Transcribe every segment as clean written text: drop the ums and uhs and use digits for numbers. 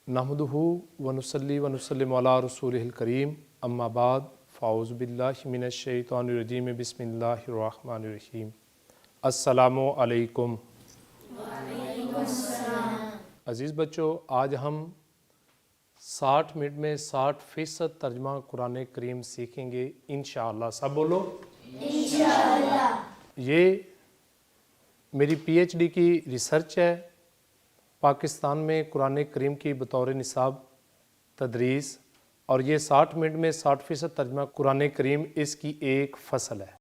नहमदुहु व नुसल्ली व नुसल्लिमु अला रसूलिहिल करीम अम्मा बाद फ़ाऊज़ु बिल्लाहि मिनश शैतानिर रजीम बिस्मिल्लाहिर रहमानिर रहीम। अस्सलामु अलैकुम। अज़ीज़ बच्चों, आज हम 60 मिनट में 60% तर्जमा कुरान करीम सीखेंगे इंशाअल्लाह। सब बोलो इंशाअल्लाह। ये मेरी पीएचडी की रिसर्च है। पाकिस्तान में कुरान करीम की बतौर निसाब तदरीस, और ये 60 मिनट में 60% तर्जमा कुरान करीम इसकी एक फ़सल है।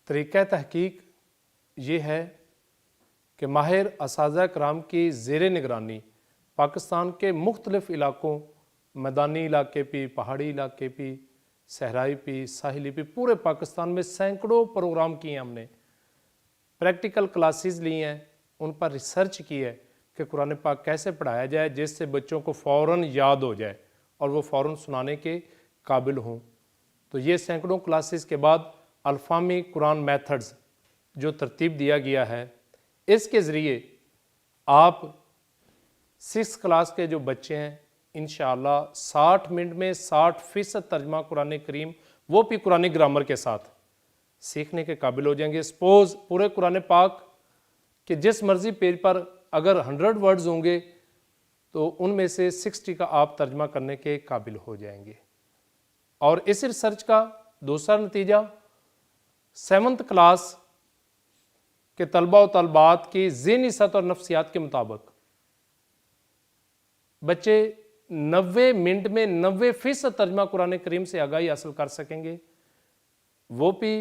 तरीक़ा तहकीक ये है कि माहिर असातिज़ा कराम की ज़ेर निगरानी पाकिस्तान के मुख्तलिफ़ इलाक़ों, मैदानी इलाके भी, पहाड़ी इलाके भी, सहराई भी, साहिली भी, पूरे पाकिस्तान में सैकड़ों प्रोग्राम किए हैं। हमने प्रैक्टिकल क्लासेस ली हैं, उन पर रिसर्च की है कि कुरान पाक कैसे पढ़ाया जाए जिससे बच्चों को फ़ौरन याद हो जाए और वो फ़ौरन सुनाने के काबिल हों। तो ये सैकड़ों क्लासेस के बाद अल्फ़ामी कुरान मेथड्स जो तरतीब दिया गया है, इसके ज़रिए आप 6 क्लास के जो बच्चे हैं इंशाअल्लाह 60 मिनट में 60% तर्जमा कुरान करीम, वो भी कुरानी ग्रामर के साथ सीखने के काबिल हो जाएंगे। सपोज़ पूरे कुरान पाक कि जिस मर्ज़ी पेज पर अगर 100 वर्ड्स होंगे तो उनमें से 60 का आप तर्जमा करने के काबिल हो जाएंगे। और इस रिसर्च का दूसरा नतीजा 7th क्लास के तलबा व तलबात की ज़हनी सतह और नफ्सियात के मुताबिक बच्चे 90 मिनट में 90% तर्जमा कुरान करीम से आगाही हासिल कर सकेंगे, वो भी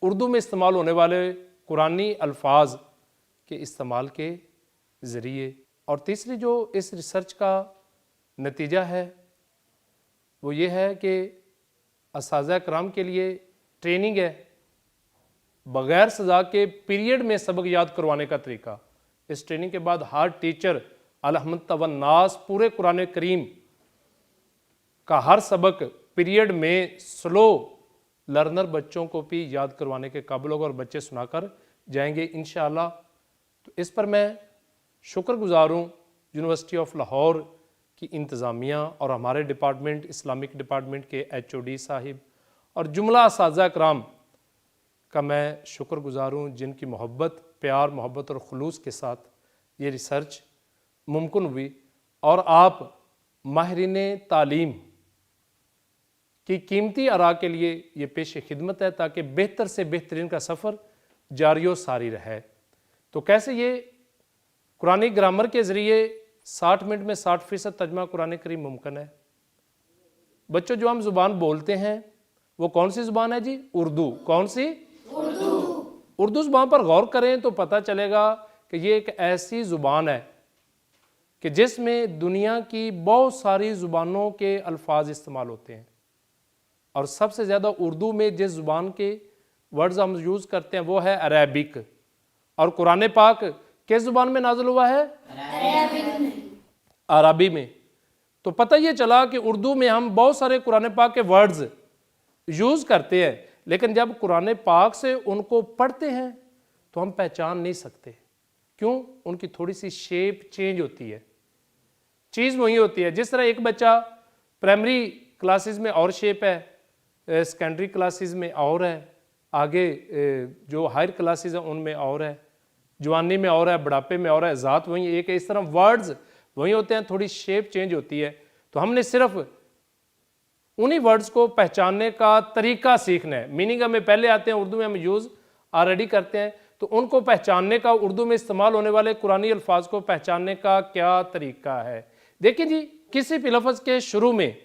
उर्दू में इस्तेमाल होने वाले कुरानी अल्फाज के इस्तेमाल के ज़रिए। और तीसरी जो इस रिसर्च का नतीजा है वो ये है कि असातिज़ा कराम के लिए ट्रेनिंग है, बग़ैर सज़ा के पीरियड में सबक याद करवाने का तरीका। इस ट्रेनिंग के बाद हर टीचर अलहम्दुलिल्लाह वन्नास पूरे कुरान करीम का हर सबक पीरियड में स्लो लर्नर बच्चों को भी याद करवाने के काबिल होगा और बच्चे सुनाकर जाएंगे इंशाअल्लाह। तो इस पर मैं शुक्रगुज़ार हूँ यूनिवर्सिटी ऑफ लाहौर की इंतज़ामिया और हमारे डिपार्टमेंट इस्लामिक डिपार्टमेंट के HOD साहिब और जुमला असातिज़ा कराम का मैं शुक्रगुज़ार हूँ जिनकी मोहब्बत, प्यार, मोहब्बत और खुलूस के साथ ये रिसर्च मुमकिन हुई। और आप माहिरीन तालीम की कीमती आरा के लिए ये पेश खिदमत है ताकि बेहतर से बेहतरीन का सफ़र जारी व सारी रहे। तो कैसे ये कुरानी ग्रामर के ज़रिए 60 मिनट में 60% तर्जमा कुरान करीम मुमकिन है। बच्चों, जो हम ज़ुबान बोलते हैं वो कौन सी ज़ुबान है जी? उर्दू। कौन सी? उर्दू ज़ुबान पर गौर करें तो पता चलेगा कि ये एक ऐसी ज़ुबान है कि जिसमें दुनिया की बहुत सारी ज़ुबानों के अल्फाज इस्तेमाल होते हैं, और सबसे ज़्यादा उर्दू में जिस ज़ुबान के वर्ड्स हम यूज़ करते हैं वो है अरेबिक। और कुरान पाक किस ज़ुबान में नाज़िल हुआ है? अरबी में। तो पता ये चला कि उर्दू में हम बहुत सारे कुरान पाक के वर्ड्स यूज़ करते हैं, लेकिन जब कुरान पाक से उनको पढ़ते हैं तो हम पहचान नहीं सकते। क्यों? उनकी थोड़ी सी शेप चेंज होती है, चीज़ वही होती है। जिस तरह एक बच्चा प्राइमरी क्लासेस में और शेप है, सेकेंडरी क्लासेस में और है, आगे जो हायर क्लासेस हैं उनमें और है, जवानी में और है, बुढ़ापे में और है, ज़ात वही एक है। इस तरह वर्ड्स वही होते हैं, थोड़ी शेप चेंज होती है। तो हमने सिर्फ उन्हीं वर्ड्स को पहचानने का तरीका सीखना है। मीनिंग हमें पहले आते हैं, उर्दू में हम यूज़ ऑलरेडी करते हैं, तो उनको पहचानने का, उर्दू में इस्तेमाल होने वाले कुरानी अल्फाज को पहचानने का क्या तरीका है। देखिए जी, किसी भी लफ्ज़ के शुरू में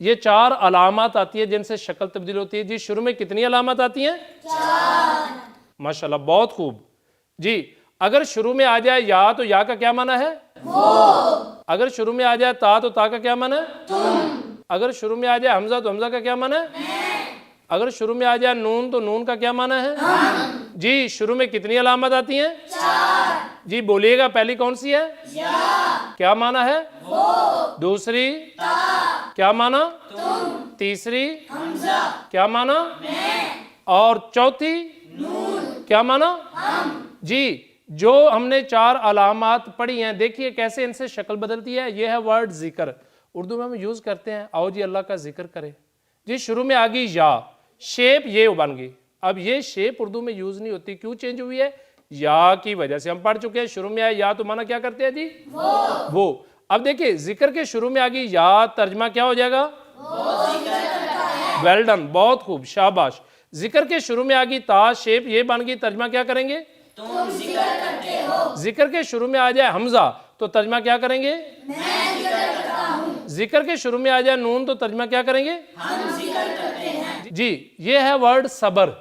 ये 4 अलामत आती है जिनसे शक्ल तब्दील होती है। जी, शुरू में कितनी अलामत आती हैं? 4। माशाल्लाह, बहुत खूब जी। अगर शुरू में आ जाए या तो या का क्या माना है? वो। अगर शुरू में आ जाए ता तो ता का क्या माना है? तुम। अगर शुरू में आ जाए हमजा तो हमजा का क्या माना है? मैं। अगर शुरू में आ जाए नून तो नून का क्या माना है? हम। जी, शुरू में कितनी अलामत आती हैं? 4। जी बोलिएगा, पहली कौन सी है? या। क्या माना है? वो। दूसरी? ता। क्या माना? तुम। तीसरी? हमजा। क्या माना? मैं। और चौथी? नून। क्या माना? हम। जी, जो हमने 4 अलामात पढ़ी हैं, देखिए कैसे इनसे शक्ल बदलती है। यह है वर्ड जिक्र, उर्दू में हम यूज़ करते हैं, आओ जी अल्लाह का जिक्र करें जी। शुरू में आ गई या, शेप ये बन गई। अब ये शेप उर्दू में यूज़ नहीं होती, क्यों चेंज हुई है? या की वजह से। हम पढ़ चुके हैं शुरू में आया या तो माना क्या करते हैं जी? वो। अब देखिए जिक्र के शुरू में आ गई या, तर्जमा क्या हो जाएगा? वेल डन, बहुत खूब, शाबाश। जिक्र के शुरू में आ गई ता, शेप ये बन गई, तर्जमा क्या करेंगे? तुम जिक्र करते हो। जिक्र के शुरू में आ जाए हमजा तो तर्जमा क्या करेंगे? मैं जिक्र करता हूँ। जिक्र के शुरू में आ जाए नून तो तर्जमा क्या करेंगे? हम जिक्र करते हैं। जी, ये है वर्ड सबर।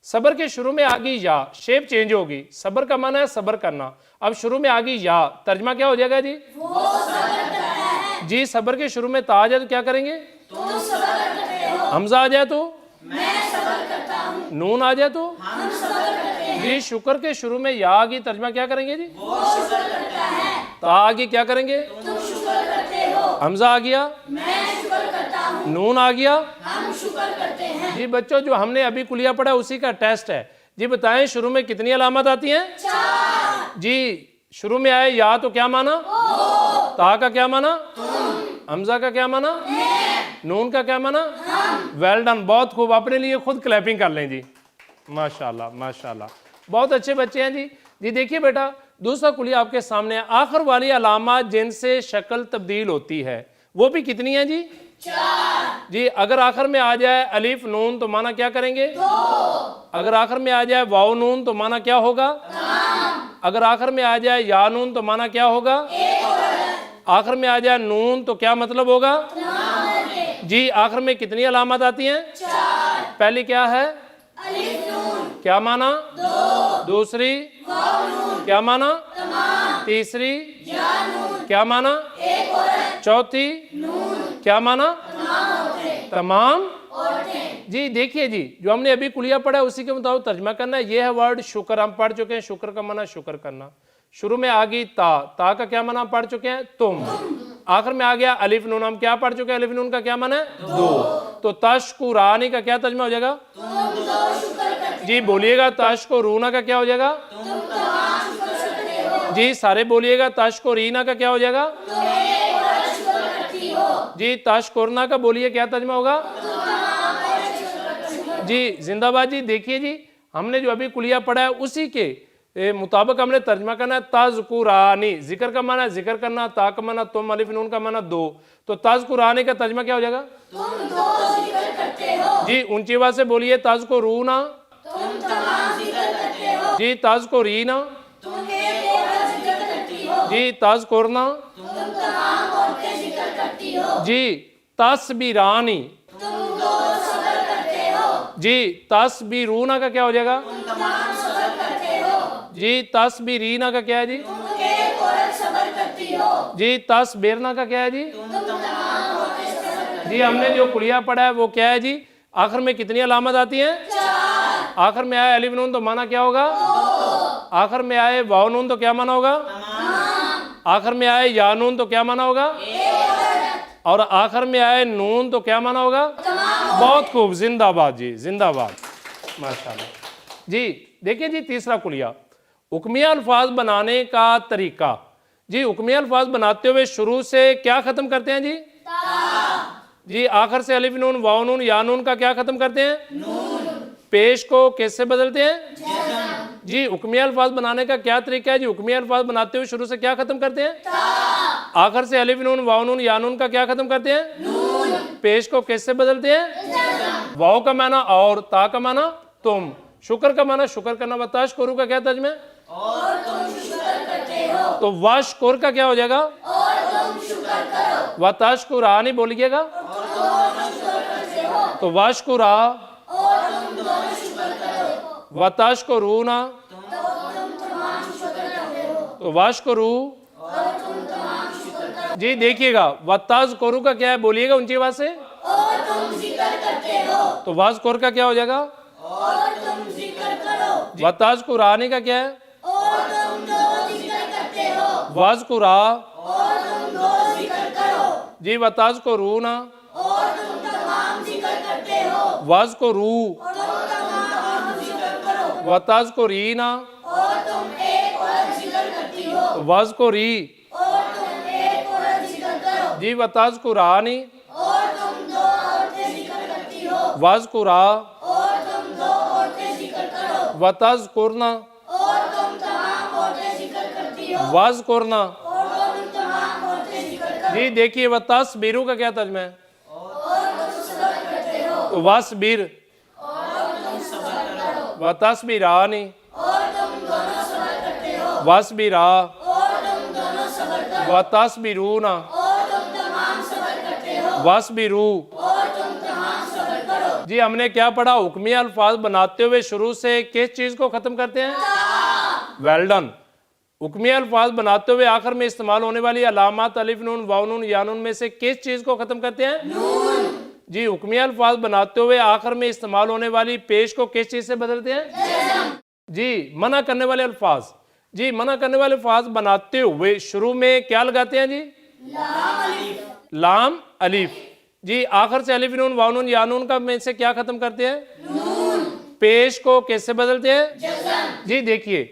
सबर के शुरू में आ गई या, शेप चेंज होगी। सबर का माना है सबर करना। अब शुरू में आ गई या, तर्जमा क्या हो जाएगा जी? वो सबर करता है। जी, सबर के शुरू में ता आ जाए तो क्या करेंगे? तुम सबर करते हो। हमजा आ जाए तो? मैं सबर करता हूँ। नून आ जाए तो? हम सबर करते हैं। जी, शुक्र के शुरू में या आ गई, तर्जमा क्या करेंगे जी? वो शुक्र करता है। ता आ गई, क्या करेंगे? तुम शुक्र करते हो। हमजा आ गया, मैं शुक्र करता हूँ। नून आ गया। हम शुक्र करते हैं। जी बच्चों, जो हमने अभी कुलिया पढ़ा उसी का टेस्ट है जी। बताएं शुरू में कितनी अलामत आती हैं? 4। जी, शुरू में आए या तो क्या माना? ता का क्या माना? हमजा का क्या माना? नून का क्या माना? वेल डन, बहुत खूब। अपने लिए खुद क्लैपिंग कर लें जी। माशाल्लाह माशाल्लाह, बहुत अच्छे बच्चे हैं जी। जी देखिए बेटा, दूसरा कुलिया आपके सामने है। आखिर वाली अलामत जिनसे शक्ल तब्दील होती है वो भी कितनी है जी? 4। जी, अगर आखिर में आ जाए अलिफ नून तो माना क्या करेंगे? 2। अगर आखिर में आ जाए वाव नून तो माना क्या होगा? अगर आखिर में आ जाए या नून तो माना क्या होगा? आखिर में आ जाए नून तो क्या मतलब होगा? जी, आखिर में कितनी अलामत आती हैं? 4। पहली क्या है? अलिफ नून। क्या माना? 2। दूसरी? वाव नून। क्या माना? तमाम। तीसरी? या नून। क्या माना? एक औरत। चौथी? नून। क्या माना? तमाम औरतें। तमाम। औरतें। जी देखिए जी, जो हमने अभी कुलिया पढ़ा उसी के मुताबिक तर्जमा करना है। यह है वर्ड शुक्र, हम पढ़ चुके हैं। शुक्र का माना शुक्र करना। शुरू में आ गई ता, ता का क्या माना हम पढ़ चुके हैं? तुम। आखिर में आ गया अलिफ नून, हम क्या पढ़ चुके हैं? अलिफ नून का क्या माना है? दो। तो तशकुरानी का क्या तर्जमा हो जाएगा? तुम दो शुक्र करते जी बोलिएगा। तशकुरूना का क्या हो जाएगा? तुम तमाम शुक्र करते हो। जी सारे बोलिएगा। तशकुरीना का क्या हो जाएगा? तुम एक औरत शुक्र करती हो। जी तशकुरना का बोलिए क्या तर्जमा होगा? जी जिंदाबाद जी। देखिए जी, हमने जो अभी कुलिया पढ़ा है उसी के मुताबिक हमने तर्जमा करना है। तज़कुरानी, जिक्र का माना जिक्र करना, ता का माना तुम, अलिफ नून का माना दो। तो तज़कुरानी का तर्जमा क्या हो जाएगा? तुम दो जिक्र करते हो। जी ऊंची आवाज से बोलिए। तज़कुरूना। तुम तमाम जिक्र करते हो। जी तज़कुरीना। तुम एक औरत जिक्र करती हो। जी तज़कुरना। तुम तमाम औरतें जिक्र करती हो। जी तस्बीरानी। तुम दो सबर करते हो। जी तस्बीरूना का क्या हो जाएगा? तुम तमाम सबर करते हो। जी तस्बीरीना का क्या है जी? तुम एक औरत सबर करती हो। जी तस्बीरना का क्या है जी? तुम तमाम औरतें सबर करती जी हमने जो कुलिया पढ़ा है वो क्या है जी? आखिर में कितनी अलामत आती हैं? 4। आखिर में आए अलिफ नून तो माना क्या होगा? आखिर में आए वाव नून तो क्या माना होगा? आखिर में आए या नून तो क्या माना होगा? और आखिर में आए नून तो क्या माना होगा? बहुत खूब, जिंदाबाद जी, जिंदाबाद, माशाल्लाह जी। देखिए जी, तीसरा कुलिया, हुक्मिया अल्फाज बनाने का तरीका। जी हुक्मिया अल्फाज बनाते हुए शुरू से क्या खत्म करते हैं जी? जी आखिर से अलिफ नून वाव नून या नून का क्या खत्म करते हैं? नून। पेश को कैसे बदलते हैं? जी हुक्मिया अल्फाज बनाने का क्या तरीका है जी? हुक्मिया अल्फाज बनाते हुए शुरू से क्या खत्म करते हैं? आखिर से अलिफ नून वाव नून या नून का क्या खत्म करते हैं? नून। पेश को कैसे बदलते हैं? वाव का माना और, ता का माना तुम, शुक्र का माना शुक्र करना। बताश कोरू का क्या तर्जुमा है? और तुम शुक्र करते हो। तो वाशकुर का क्या हो जाएगा? और तुम शुक्र करो। वताशकुरानी बोलिएगा। और तुम शुक्र करते हो। तो वाशकुरा, और तुम दोनों शुक्र करो। वताशकुरूना, तो तुम तमाम शुक्र करते हो। तो वाशकुरू। और तुम तमाम शुक्र करो। जी देखिएगा, वताजकुरू का क्या है बोलिएगा ऊंची आवाज से। और तुम जिक्र करते हो। तो वाजकुर का क्या हो जाएगा? और तुम जिक्र करो। वताजकुरानी का क्या है? और तुम दो जिक्र करते हो। वाजकुरा। और तुम दो जिक्र करो। जी वताजकुरूना, और तुम तमाम जिक्र करते हो। वाजकुरू, और तुम तमाम जिक्र करो। वताजकुरीना। और तुम एक वाज को री और तुम एक औरत जिक्र करो। जी, वताज कुरानी और तुम दो औरतें जिक्र करती हो। वाज कुरा और तुम दो औरतें जिक्र करो। वताज कुरना और तुम तमाम औरतें जिक्र करती हो। वाज कुरना। और तुम तमाम औरतें जिक्र करो। जी देखिए, वतास बीरू का क्या तर्जमा है? और तुम सब्र करते हो। तो वास बीर और तुम सब्र करो। वतास बीरानी और तुम दोनों सब्र करते हो। वास बीरा और तुम दोनों सब्र करो। वतास बीरूना और तुम तमाम सब्र करते हो। वास बीरू। और तुम तमाम सब्र करो। जी हमने क्या पढ़ा? हुक्मी अल्फाज बनाते हुए शुरू से किस चीज को खत्म करते हैं? Well done. हुक्मी अल्फाज बनाते हुए आखिर में इस्तेमाल होने वाली अलामात अलिफ नून वाव नून या नून में से किस चीज को खत्म करते हैं? नून। जी हुक्मी अल्फाज बनाते हुए आखिर में इस्तेमाल होने वाली पेश को किस चीज से बदलते हैं? जी मना करने वाले अल्फाज। जी मना करने वाले अल्फाज बनाते हुए शुरू में क्या लगाते हैं जी? लाम अलिफ। जी आखिर से अलिफ नून वाव नून या नून का में से क्या खत्म करते हैं? नून। पेश को कैसे बदलते हैं? जी देखिए,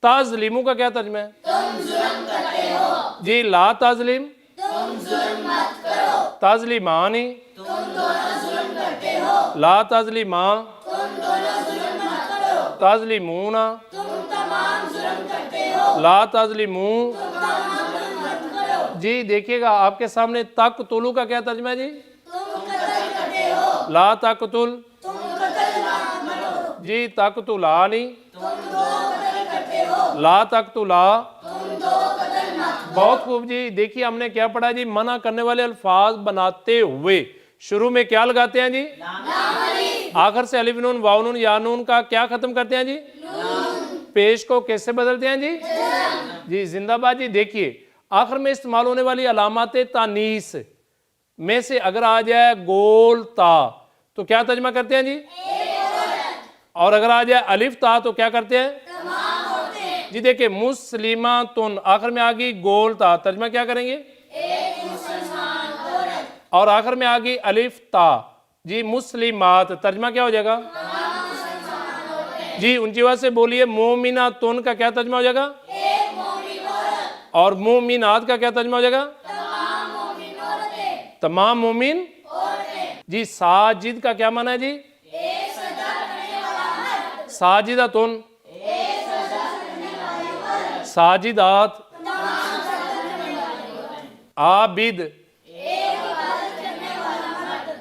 ताजलीमू का क्या तर्जमा है? तुम जुल्म करते हो। जी ला ताजलीम तुम जुल्म मत करो। ताजलीमानी तुम दोनों जुल्म करते हो। ला ताजलीमा तुम दोनों जुल्म मत करो। ताजलीमूना तुम तमाम जुल्म करते हो। ला ताजलीमू। तुम तमाम जुल्म मत करो। जी देखिएगा, आपके सामने तकतुलू का क्या तर्जमा है जी? तुम कत्ल करते हो। ला तकतुल। तुम कत्ल मत करो। जी तकतुलानी तुम दो कत्ल करते हो। ला तकतुला। तुम दो कत्ल मत करो। बहुत खूब जी। देखिए हमने क्या पढ़ा जी? मना करने वाले अल्फाज बनाते हुए शुरू में क्या लगाते हैं जी? आखिर से अलिफ नून वाव नून या नून का क्या खत्म करते हैं जी? पेश को कैसे बदलते हैं जी? जी जिंदाबाद जी। देखिए आखिर में इस्तेमाल होने वाली अलामात तानीस में से अगर आ जाए गोल ता तो क्या तर्जमा करते हैं जी? और अगर आ जाए अलिफ ता तो क्या करते हैं? जी देखिए, मुस्लिमातुन आखिर में आ गई गोल ता, तर्जमा क्या करेंगे? और आखिर में आ गई अलिफ ता, जी मुस्लिमात, तर्जमा क्या हो जाएगा? जी ऊंची आवाज से बोलिए। मोमिनातुन का क्या तर्जमा हो जाएगा? और मोमिनात का क्या तर्जमा हो जाएगा? तमाम मोमिन। जी साजिद का क्या माना है जी? साजिदातुन, साजिदात, आबिद,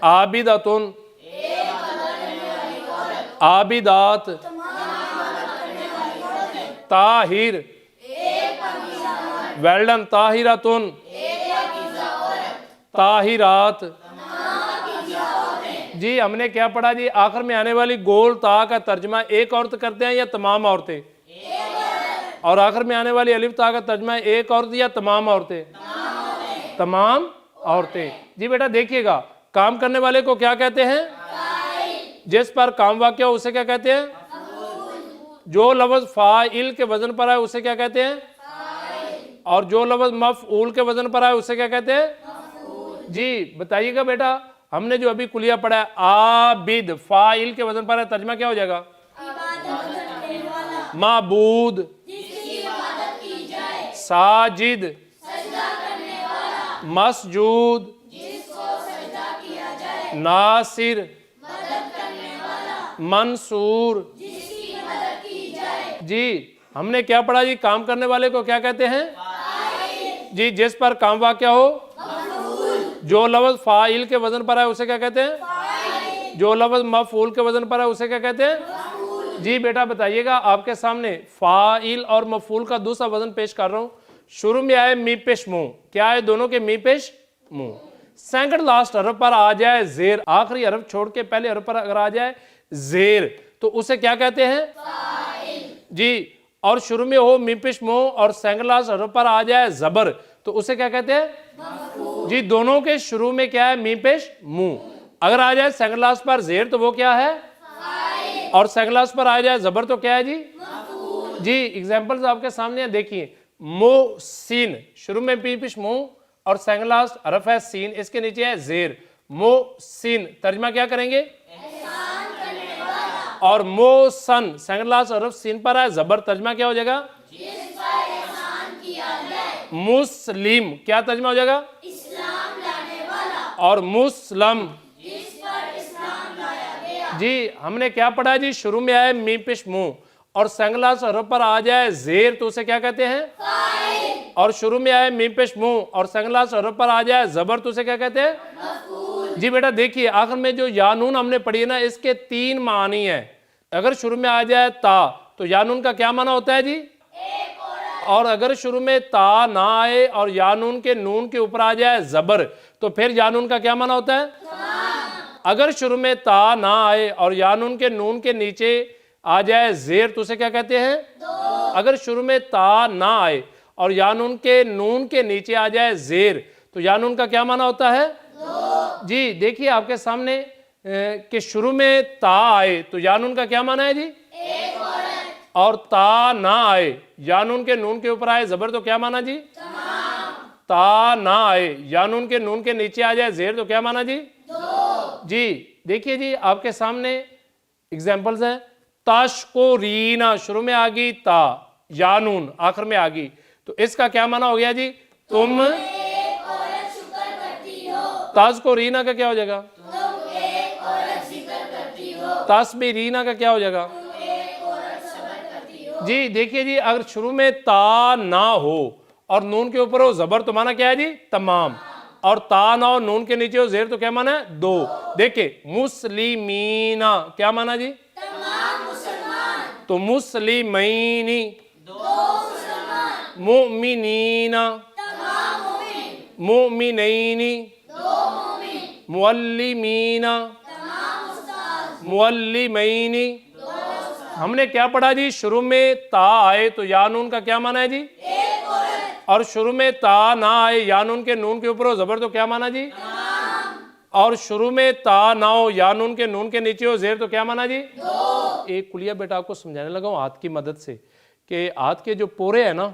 आबिदातुन, आबिदात, ताहिर, वेल्डन, ताहिरातुन, ताहिरात। जी हमने क्या पढ़ा जी? आखिर में आने वाली गोल ता का तर्जमा एक औरत करते हैं या तमाम औरतें? और आखिर में आने वाली अलिफ ता का तर्जमा एक औरत या तमाम औरतें? तमाम औरतें। जी बेटा देखिएगा, काम करने वाले को क्या कहते हैं? जिस पर काम वाक़या हो उसे क्या कहते हैं? जो लफ्ज़ फाइल के वजन पर आए उसे क्या कहते हैं? और जो लफ्ज़ मफऊल के वजन पर आए उसे क्या कहते हैं? जी बताइएगा बेटा, हमने जो अभी कुलिया पढ़ा है आबिद फाइल के वजन पर है, तर्जमा क्या हो जाएगा? माबूद, साजिद, मसजूद, नासिर, मंसूर। जी हमने क्या पढ़ा जी? काम करने वाले को क्या कहते हैं? जी जिस पर काम वाक़या हो। जो लफ्ज़ फाइल के वजन पर है उसे क्या कहते हैं? जो लफ्ज़ मफूल के वजन पर है उसे क्या कहते हैं? जी बेटा बताइएगा, आपके सामने फाइल और मफूल का दूसरा वजन पेश कर रहा हूं। शुरू में आए मी पेश मुंह, क्या है दोनों के? मी पेश मुंह। सेकंड लास्ट हरफ पर आ जाए जेर, आखिरी हरफ छोड़ के पहले हरफ पर अगर आ जाए जेर तो उसे क्या कहते हैं? जी और शुरू में हो मी पेश मुंह और सेकंड लास्ट हरफ पर आ जाए जबर तो उसे क्या कहते हैं? जी दोनों के शुरू में क्या है? मी पेश मुंह। अगर आ जाए सेकंड लास्ट पर जेर तो वो क्या है? और सेकंड लास्ट पर आ जाए जबर तो क्या है जी? जी एग्जांपल्स आपके सामने हैं, देखिए। मोहसिन, शुरू में मी पेश मुंह और सेकंड लास्ट हरफ है सीन, इसके नीचे है जेर। मोहसिन, तर्जमा क्या करेंगे? और मोहसन, सेकंड लास्ट हरफ सीन पर है जबर, तर्जमा क्या हो जाएगा? मुस्लिम क्या तर्जमा हो जाएगा? इस्लाम लाने वाला। और मुस्लम जिस पर इस्लाम लाया गया। जी हमने क्या पढ़ा जी? शुरू में आए मीम पेश मुंह और संगलास हरफ पर आ जाए जेर तो उसे क्या कहते हैं? फाइल। और शुरू में आए मीम पेश मुंह और संगलास हरफ पर आ जाए जबर तो उसे क्या कहते हैं? मफूल। जी बेटा देखिए आखिर में जो यानून हमने पढ़ी है ना, इसके 3 मानी है। अगर शुरू में आ जाए ता तो यानून का क्या माना होता है जी? और अगर शुरू में ता ना आए और यानून के नून के ऊपर आ जाए जबर तो फिर यानून का क्या माना होता है? अगर शुरू में ता ना आए और यानून के नून के नीचे आ जाए जेर तो उसे क्या कहते हैं? अगर शुरू में ता ना आए और यानून के नून के नीचे आ जाए जेर तो यानून का क्या माना होता है? जी देखिए आपके सामने कि शुरू में ता आए तो यानून का क्या माना है जी? और ता ना आए यानून के नून के ऊपर आए जबर तो क्या माना जी? ता ना आए यानून के नून के नीचे आ जाए जेर तो क्या माना जी? जी देखिए जी आपके सामने एग्जाम्पल्स हैं। ताशकुरीना शुरू में आ गई ता, यानून आखिर में आ गई तो इसका क्या माना हो गया जी? तुम एक औरत शुक्र करती हो। ताशकुरीना का क्या हो जाएगा? तुम एक औरत जिक्र करती हो। तासबीरीना का क्या हो जाएगा? तुम एक औरत सब्र करती हो। जी देखिए जी अगर शुरू में ता ना हो और नून के ऊपर हो जबर तो माना क्या है जी? तमाम। और ता ना हो नून के नीचे हो जेर तो क्या माना है? दो। देखिए मुस्लिमीना क्या माना जी? तमाम मुसलमान। तो मुस्लिमीनी। दो मुसलमान। मुमिनीना। तमाम मोमिन। मुमिनैनी। दो मोमिन। मुअल्लिमीना। तमाम उस्ताद। मुअल्लिमैनी। दो उस्ताद। हमने क्या पढ़ा जी? शुरू में ता आए तो यानून का क्या माना है जी? एक औरत। और शुरू में ता ना आए यानून के नून के ऊपर हो जबर तो क्या माना जी? और शुरू में ता ना हो यानून के नून के नीचे हो जेर तो क्या माना जी? एक कुलिया बेटा आपको समझाने लगा हूं हाथ की मदद से कि हाथ के जो पोरे हैं ना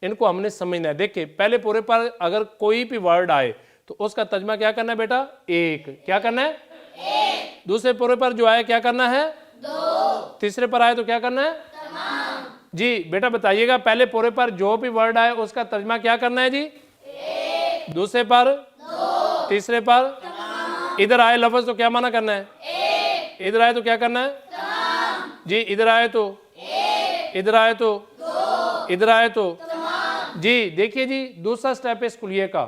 इनको हमने समझना है। देखिए पहले पोरे पर अगर कोई भी वर्ड आए तो उसका तर्जमा क्या करना है बेटा? एक। क्या करना है? एक। दूसरे पोरे पर जो आए क्या करना है? दो। तीसरे पर आए तो क्या करना है? तमाम। जी बेटा बताइएगा पहले पोरे पर जो भी वर्ड आए उसका तर्जमा क्या करना है जी? एक। दूसरे पर? दो। तीसरे पर? तमाम। इधर आए लफ्ज तो क्या माना करना है? एक। इधर आए तो क्या करना है? तमाम। जी इधर आए तो? एक। इधर आए तो? दो। इधर आए तो? तमाम। जी देखिए जी दूसरा स्टेप है इस कुलिये का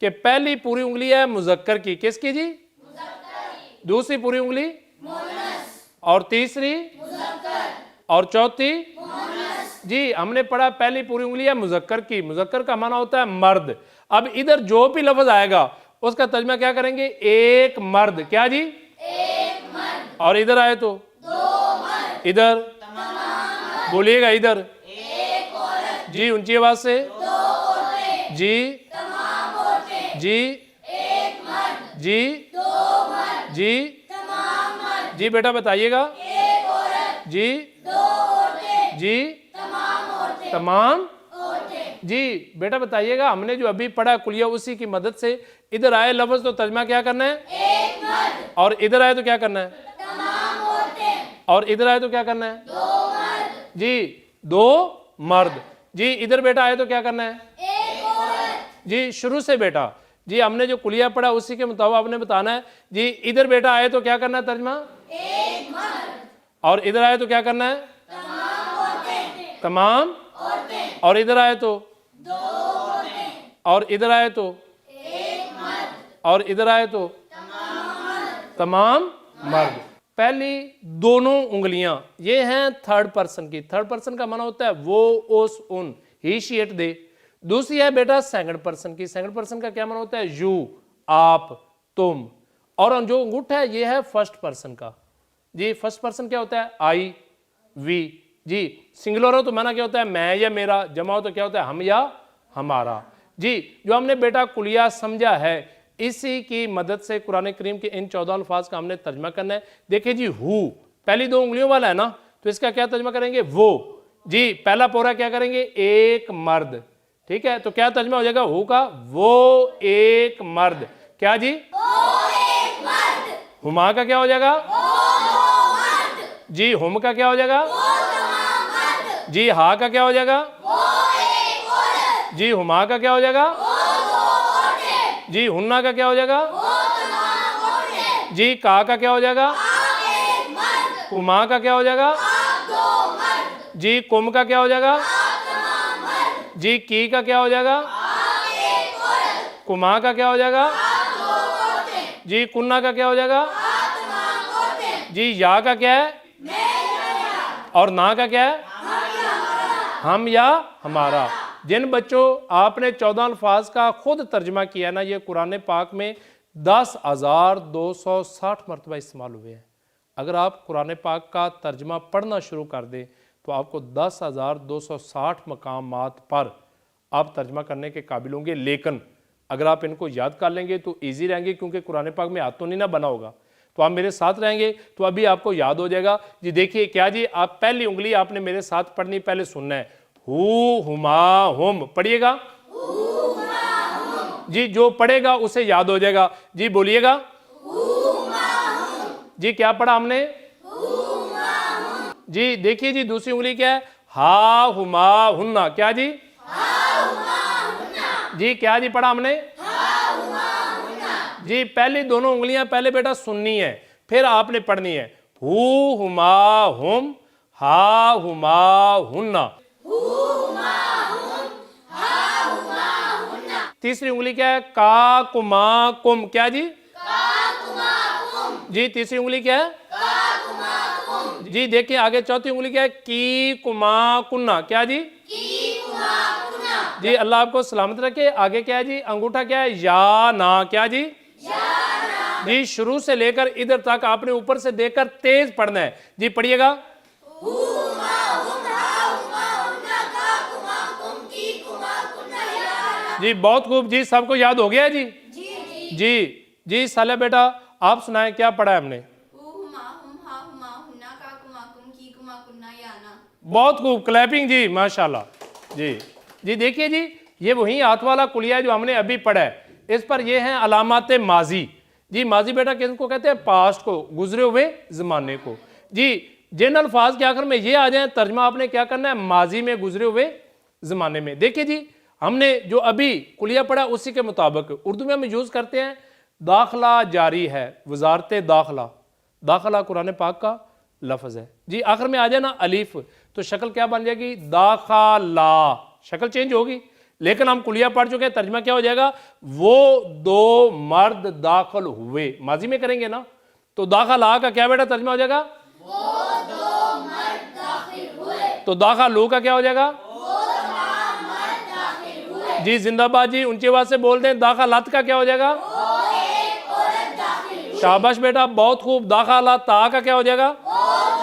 कि पहली पूरी उंगली है मुजक्कर की, किसकी जी? मुजक्कर। दूसरी पूरी उंगली मुअन्नस। और तीसरी मुजक्कर। और चौथी मुअन्नस। जी हमने पढ़ा पहली पूरी उंगली है मुजक्कर की, मुजक्कर का माना होता है मर्द। अब इधर जो भी लफ्ज आएगा उसका तर्जमा क्या करेंगे? एक मर्द। क्या जी? एक मर्द। और इधर आए तो? दो मर्द। इधर? तमाम। बोलिएगा इधर? एक औरत। जी ऊंची आवाज से? दो औरतें। जी? तमाम औरतें। जी? एक मर्द। जी? दो मर्द। जी? तमाम मर्द। जी बेटा बताइएगा? एक औरत। जी? दो औरतें। जी? तमाम औरतें। तमाम औरतें। जी बेटा बताइएगा हमने जो अभी पढ़ा कुलिया उसी की मदद से इधर आए लफ्ज तो तर्जमा क्या करना है? एक मर्द। और इधर आए तो क्या करना है? तमाम औरतें। और इधर आए तो क्या करना है? दो मर्द। जी दो मर्द। जी इधर बेटा आए तो क्या करना है? एक औरत। जी शुरू से बेटा जी हमने जो कुलिया पढ़ा उसी के मुताबिक आपने बताना है। जी इधर बेटा आए तो क्या करना है तर्जमा? एक मर्द। और इधर आए तो क्या करना है? तमाम औरतें। तमाम औरतें। और इधर आए तो? दो औरतें। और इधर आए तो? एक मर्द। और इधर आए तो? तमाम मर्द। पहली दोनों उंगलियां ये हैं थर्ड पर्सन की। थर्ड पर्सन का माना होता है वो, उस, उन, ही, शी, इट, दे। दूसरी है बेटा सेकंड पर्सन की। सेकंड पर्सन का क्या माना होता है? यू, आप, तुम। और जो अंगूठा है ये है फर्स्ट पर्सन का। जी फर्स्ट पर्सन क्या होता है? आई, वी। जी सिंगुलर हो तो माना क्या होता है? मैं या मेरा। जमा हो तो क्या होता है? हम या हमारा। जी जो हमने बेटा कुलिया समझा है इसी की मदद से कुरान करीम के इन 14 अल्फाज का हमने तर्जमा करना है। देखिए जी हु पहली दो उंगलियों वाला है ना तो इसका क्या तर्जमा करेंगे? वो। जी पहला पोरा क्या करेंगे? एक मर्द। ठीक है तो क्या तर्जमा हो जाएगा हु का? वो एक मर्द। क्या जी? वो एक मर्द। हुमा का क्या हो जाएगा? वो दो मर्द। जी हुम का क्या हो जाएगा? वो तमाम मर्द। जी हा का क्या हो जाएगा? वो एक औरत। जी हुमा का क्या हो जाएगा? जी हुन्ना का क्या हो जाएगा? जी का क्या हो जाएगा? कुमा का क्या हो जाएगा? जी कुम का क्या हो जाएगा? जी की का क्या हो जाएगा? कुमा का क्या हो जाएगा? जी कुन्ना का क्या हो जाएगा? जी या का क्या है? और ना का क्या है? हम या हमारा। जिन बच्चों आपने 14 अल्फाज का खुद तर्जमा किया ना, ये कुरान पाक में 10,260 मरतबा इस्तेमाल हुए हैं। अगर आप कुरान पाक का तर्जमा पढ़ना शुरू कर दें तो आपको 10,260 मकामात पर आप तर्जमा करने के काबिल होंगे। लेकिन अगर आप इनको याद कर लेंगे तो ईजी रहेंगे, क्योंकि कुरान पाक में हाथ तो नहीं ना बना होगा। तो आप मेरे साथ रहेंगे तो अभी आपको याद हो जाएगा। जी देखिए क्या जी, आप पहली उंगली आपने मेरे साथ पढ़नी, पहले सुनना है। हु हुमा हुम, पढ़िएगा जी। जो पढ़ेगा उसे याद हो जाएगा। जी बोलिएगा जी। क्या पढ़ा हमने? जी देखिए जी, दूसरी उंगली क्या है? हा हुमा हुन्ना। क्या जी? जी क्या जी पढ़ा हमने? जी पहली दोनों उंगलियां पहले बेटा सुननी है, फिर आपने पढ़नी है। हु हुमा हुम, हा हुमा हुन्ना। तीसरी उंगली क्या है? का कुमा कुम। क्या जी? जी तीसरी उंगली क्या है? जी देखिए आगे चौथी उंगली क्या है? की कुमा कुन्ना। क्या जी? जी अल्लाह आपको सलामत रखे। आगे क्या है जी? अंगूठा क्या है? या ना। क्या जी? जी शुरू से लेकर इधर तक आपने ऊपर से देखकर तेज पढ़ना है। जी पढ़िएगा जी। बहुत खूब जी, सबको याद हो गया जी? जी जी साले बेटा आप सुनाए क्या पढ़ा है हमने? बहुत खूब, क्लैपिंग जी, माशाल्लाह जी। जी देखिए जी, ये वही हाथ वाला कुलिया जो हमने अभी पढ़ा है, इस पर ये हैं अलामात माजी। जी माजी बेटा किसको कहते हैं? पास्ट को, गुजरे हुए जमाने को। जी जिन अल्फाज के आखिर में ये आ जाए, तर्जमा आपने क्या करना है? माजी में, गुजरे हुए जमाने में। देखिए जी, हमने जो अभी कुलिया पढ़ा उसी के मुताबिक उर्दू में हम यूज करते हैं। दाखला जारी है, वजारत दाखला। दाखला कुरान पाक का लफ्ज है जी। आखिर में आ जाए ना अलीफ, तो शक्ल क्या बन जाएगी? दाखला, शक्ल चेंज होगी। लेकिन हम कुलिया पढ़ चुके हैं, तर्जमा क्या हो जाएगा? वो दो मर्द दाखिल हुए। माजी में करेंगे ना, तो दाखला का क्या बेटा तर्जमा हो जाएगा? वो दो मर्द दाखिल हुए। तो दाखलू का क्या हो जाएगा? वो तमाम मर्द दाखिल हुए। जी जिंदाबाद जी, ऊंची आवाज से बोल दें। दाखलात का क्या हो जाएगा? वो एक औरत दाखिल हुई। शाबाश बेटा, बहुत खूब। दाखला ता का क्या हो जाएगा? वो दो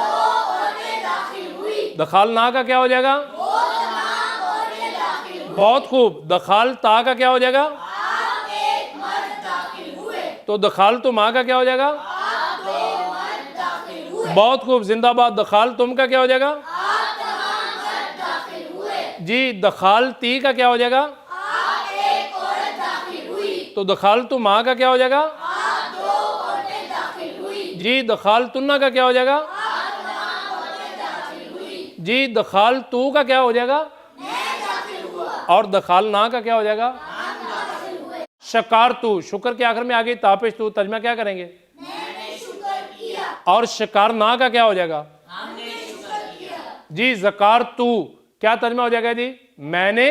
औरतें दाखिल हुई। दखाल ना का क्या हो जाएगा? वो तमाम औरतें दाखिल हुई। बहुत खूब। दखाल ता का क्या हो जाएगा? आप एक मर्द दाखिल हुए। तो दखाल तो माँ का क्या हो जाएगा? आप दो मर्द दाखिल हुए। बहुत खूब, जिंदाबाद। दखाल तुम का क्या हो जाएगा? आप तमाम मर्द दाखिल हुए। जी दखाल ती का क्या हो जाएगा? आप एक औरत दाखिल हुई। तो दखाल तु माँ का क्या हो जाएगा? आप दो औरतें दाखिल हुई। जी दखाल तुन्ना का क्या हो जाएगा? आप तमाम औरतें दाखिल हुई। जी दखाल तू का क्या हो जाएगा? मैं दाखिल हुआ। और दखाल ना का क्या हो जाएगा? हम दाखिल हुए। शकार तू, शुक्र के आखिर में आ गई तापिश तू, तर्जमा क्या करेंगे? मैंने शुक्र किया। और शिकार ना का क्या हो जाएगा? हमने शुक्र किया। जी जकार तू क्या तर्जमा हो जाएगा जी? मैंने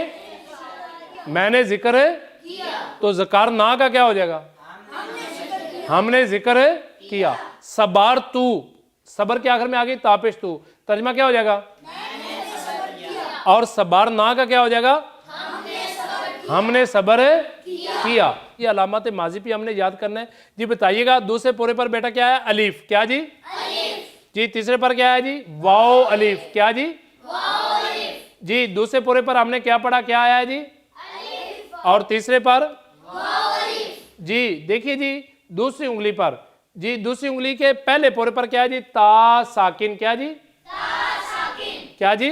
जिक्र किया। तो जकार ना का क्या हो जाएगा? हमने जिक्र किया। सबार तू, सबर के आखिर में आ गई तापिश तू, तर्जमा क्या हो जाएगा? और सबार ना का क्या हो जाएगा? हमने सबर किया। ये अलामत माजी पे हमने याद करना है जी। बताइएगा दूसरे पोरे पर बेटा क्या है? अलीफ। क्या जी? जी तीसरे पर क्या है जी? वाओ अलीफ। क्या जी? जी दूसरे पोरे पर हमने क्या पढ़ा? क्या आया है जी? और तीसरे पर जी देखिए जी, दूसरी उंगली पर जी, दूसरी उंगली के पहले पोरे पर क्या है जी? ता साकिन। क्या जी? क्या जी?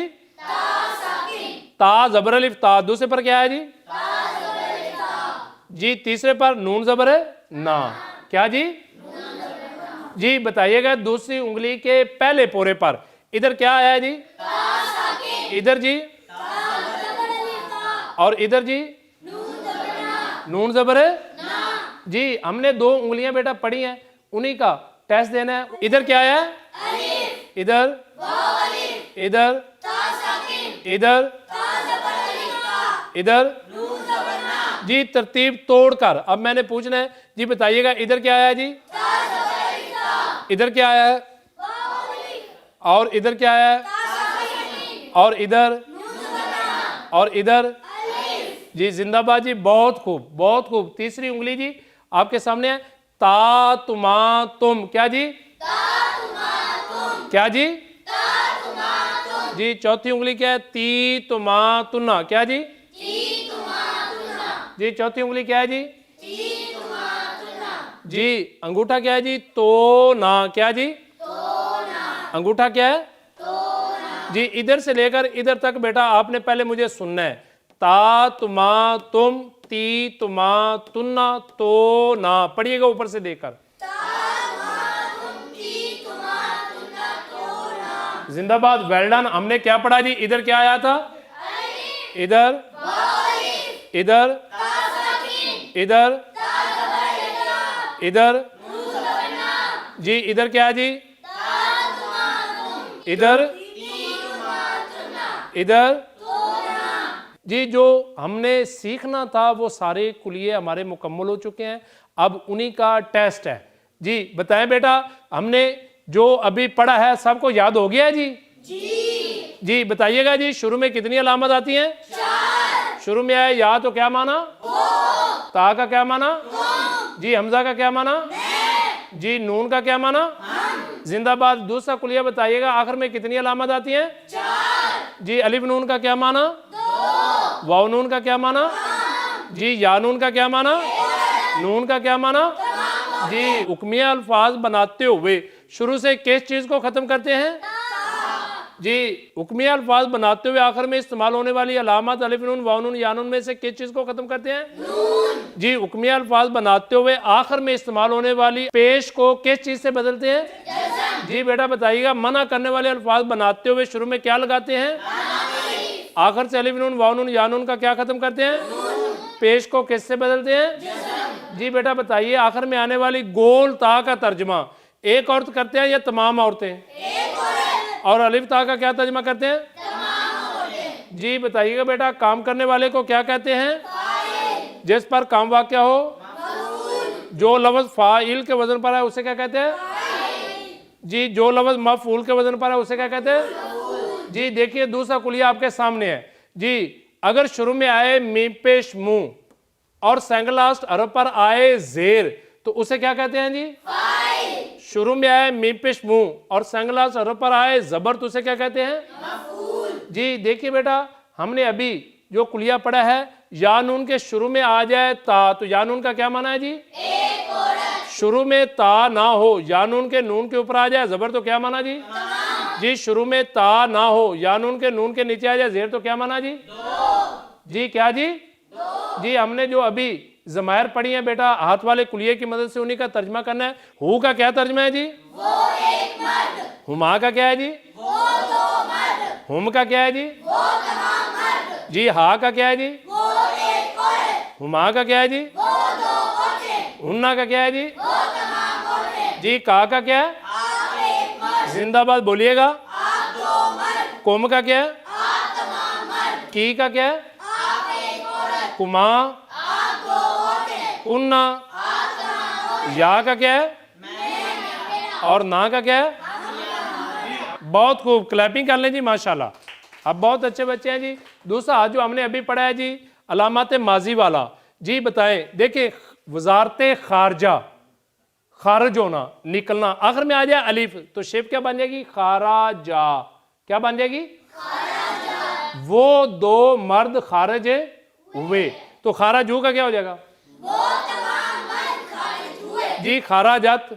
ता जबर अलिफ ता। दूसरे पर क्या है जी? जी तीसरे पर नून जबर ना। क्या जी? जी बताइएगा दूसरी उंगली के पहले पोरे पर इधर क्या आया है जी? इधर जी और इधर जी नून जबर जी। हमने 2 उंगलियां बेटा पढ़ी हैं, उन्हीं का टेस्ट देना है। इधर क्या है? इधर इधर इधर इधर जी। तरतीब तोड़कर अब मैंने पूछना है जी, बताइएगा इधर क्या आया जी? इधर क्या आया है? और इधर क्या आया है? और इधर और इधर जी। जिंदाबाद जी, बहुत खूब बहुत खूब। तीसरी उंगली जी आपके सामने है, ता तुमा तुम। क्या जी? क्या जी? जी। चौथी उंगली क्या है? ती तुमा तुना। क्या जी? जी। चौथी उंगली क्या है जी? जी। अंगूठा क्या है जी? तो ना। क्या जी? अंगूठा क्या है? जी। इधर से लेकर इधर तक बेटा आपने पहले मुझे सुनना है। ता तुमा तुम, ती तुमा तुन्ना, तो ना। पढ़िएगा ऊपर से देकर। जिंदाबाद, वेल डन। हमने क्या पढ़ा जी? इधर क्या आया था? इधर इधर इधर इधर जी। इधर क्या है जी? इधर इधर जी। जो हमने सीखना था वो सारे कुलिये हमारे मुकम्मल हो चुके हैं, अब उन्हीं का टेस्ट है जी। बताएं बेटा, हमने जो अभी पढ़ा है सबको याद हो गया है जी? जी। बताइएगा जी, शुरू में कितनी अलामत आती हैं? 4। शुरू में आए या तो क्या माना? ता का क्या माना? जी। हमजा का क्या माना? जी। नून का क्या माना? जिंदाबाद। दूसरा कुलिया बताइएगा, आखिर में कितनी अलामत आती हैं? 4। जी। अलिफ नून का क्या माना? 2। वाव नून का क्या माना? जी। या नून का क्या माना? नून का क्या माना? जी। हुक्मिया अल्फाज बनाते हुए शुरू से किस चीज को खत्म करते हैं? जी। हुक्मिया अल्फाज बनाते हुए आखिर में इस्तेमाल होने वाली अलामत अलिफ नून वाव नून या नून में से किस चीज को खत्म करते हैं? नून। जी। हुक्मिया अल्फाज बनाते हुए आखिर में इस्तेमाल होने वाली पेश को किस चीज से बदलते हैं? जी बेटा बताइएगा, मना करने वाले अल्फाज बनाते हुए शुरू में क्या लगाते हैं? आखिर से अलिफ नून वाव नून या नून का क्या खत्म करते हैं? पेश को किससे बदलते हैं? जी बेटा बताइए, आखिर में आने वाली गोल ता का तर्जमा एक औरत करते हैं या तमाम औरतें? और अलिफ ता का क्या तर्जमा करते हैं? जी बताइएगा बेटा, काम करने वाले को क्या कहते हैं? जिस पर काम वाक़या हो। जो लफ्ज़ फ़ाइल के वजन पर है उसे क्या कहते हैं? जी। जो लफ्ज़ मफ़ऊल के वजन पर है उसे क्या कहते हैं? जी। देखिए दूसरा कुलिया आपके सामने है जी। अगर शुरू में आए मीम पेश मुंह और सेंगलास्ट अरब पर आए जेर तो उसे क्या कहते हैं जी? फाइल। शुरू में आए मीम पेश मुंह और सेंगलास्ट अरब पर आए जबर तो उसे क्या कहते हैं? मफऊल। जी। देखिए बेटा, हमने अभी जो कुलिया पढ़ा है, या नून के शुरू में आ जाए ता, तो या नून का क्या माना है जी? एक औरत। शुरू में ता ना हो, या नून के नून के ऊपर आ जाए जबर तो क्या माना जी? जी। शुरू में ता ना हो, या नून के नीचे आ जाए जेर तो क्या माना जी? दो। जी। क्या जी? दो। जी। हमने जो अभी जमायर पढ़ी है बेटा, हाथ वाले कुलिये की मदद से उन्हीं का तर्जमा करना है। हु का क्या तर्जमा है जी? वो एक मर्द। हुमा का क्या है जी? वो दो मर्द। हुम का क्या है जी? वो तमाम मर्द। जी। हा का क्या है जी? वो एक औरत। हुमा का क्या है जी? वो दो औरतें। हुन्ना का क्या है जी? वो तमाम औरतें। जी। का क्या है? आप एक मर्द। जिंदाबाद बोलिएगा। आप दो मर्द। कुम का क्या है? आप तमाम मर्द। की का क्या है? आप एक औरत। कुमा आप दो औरतें। कुन्ना आप तमाम औरतें। या का क्या है? मैं। और ना का क्या है? बहुत खूब, क्लैपिंग कर लें जी, माशाल्लाह। अब बहुत अच्छे बच्चे हैं जी। दूसरा जो हमने अभी पढ़ा है जी, अलामत माजी वाला जी। बताएं, देखिए वजारत खारजा, खारज होना, निकलना, आखिर में आ जाए अलिफ तो शेप क्या बन जाएगी? खाराजा। क्या बन जाएगी? खाराजा। वो दो मर्द खारज हुए तो खाराजू का क्या हो जाएगा? वो तमाम मर्द खारिज हुए। जी। खाराजत,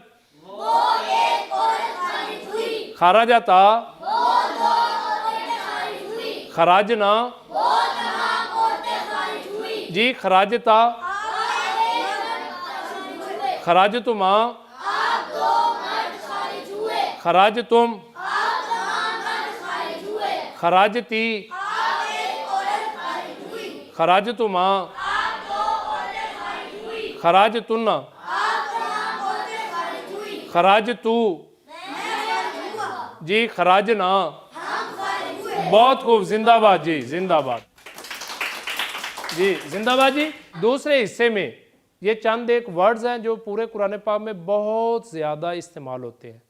वो एक औरत खारिज हुई। खाराजता, वो दो औरतें खारिज हुई। खराजना, वो तमाम औरतें खारिज हुई। जी। खराजता, आप एक मर्द खारिज हुए। खराजतुमा, आप दो मर्द खारिज हुए। खराजतुम, आप तमाम मर्द खारिज हुए। खराजती, आप एक औरत खारिज हुई। खराज तुमा, खराज तुन्ना, खराज तू, जी खराज ना। बहुत खूब, जिंदाबाद जी, जिंदाबाद जी, जिंदाबाद जी। दूसरे हिस्से में ये चंद एक वर्ड्स हैं जो पूरे कुरान पाक में बहुत ज़्यादा इस्तेमाल होते हैं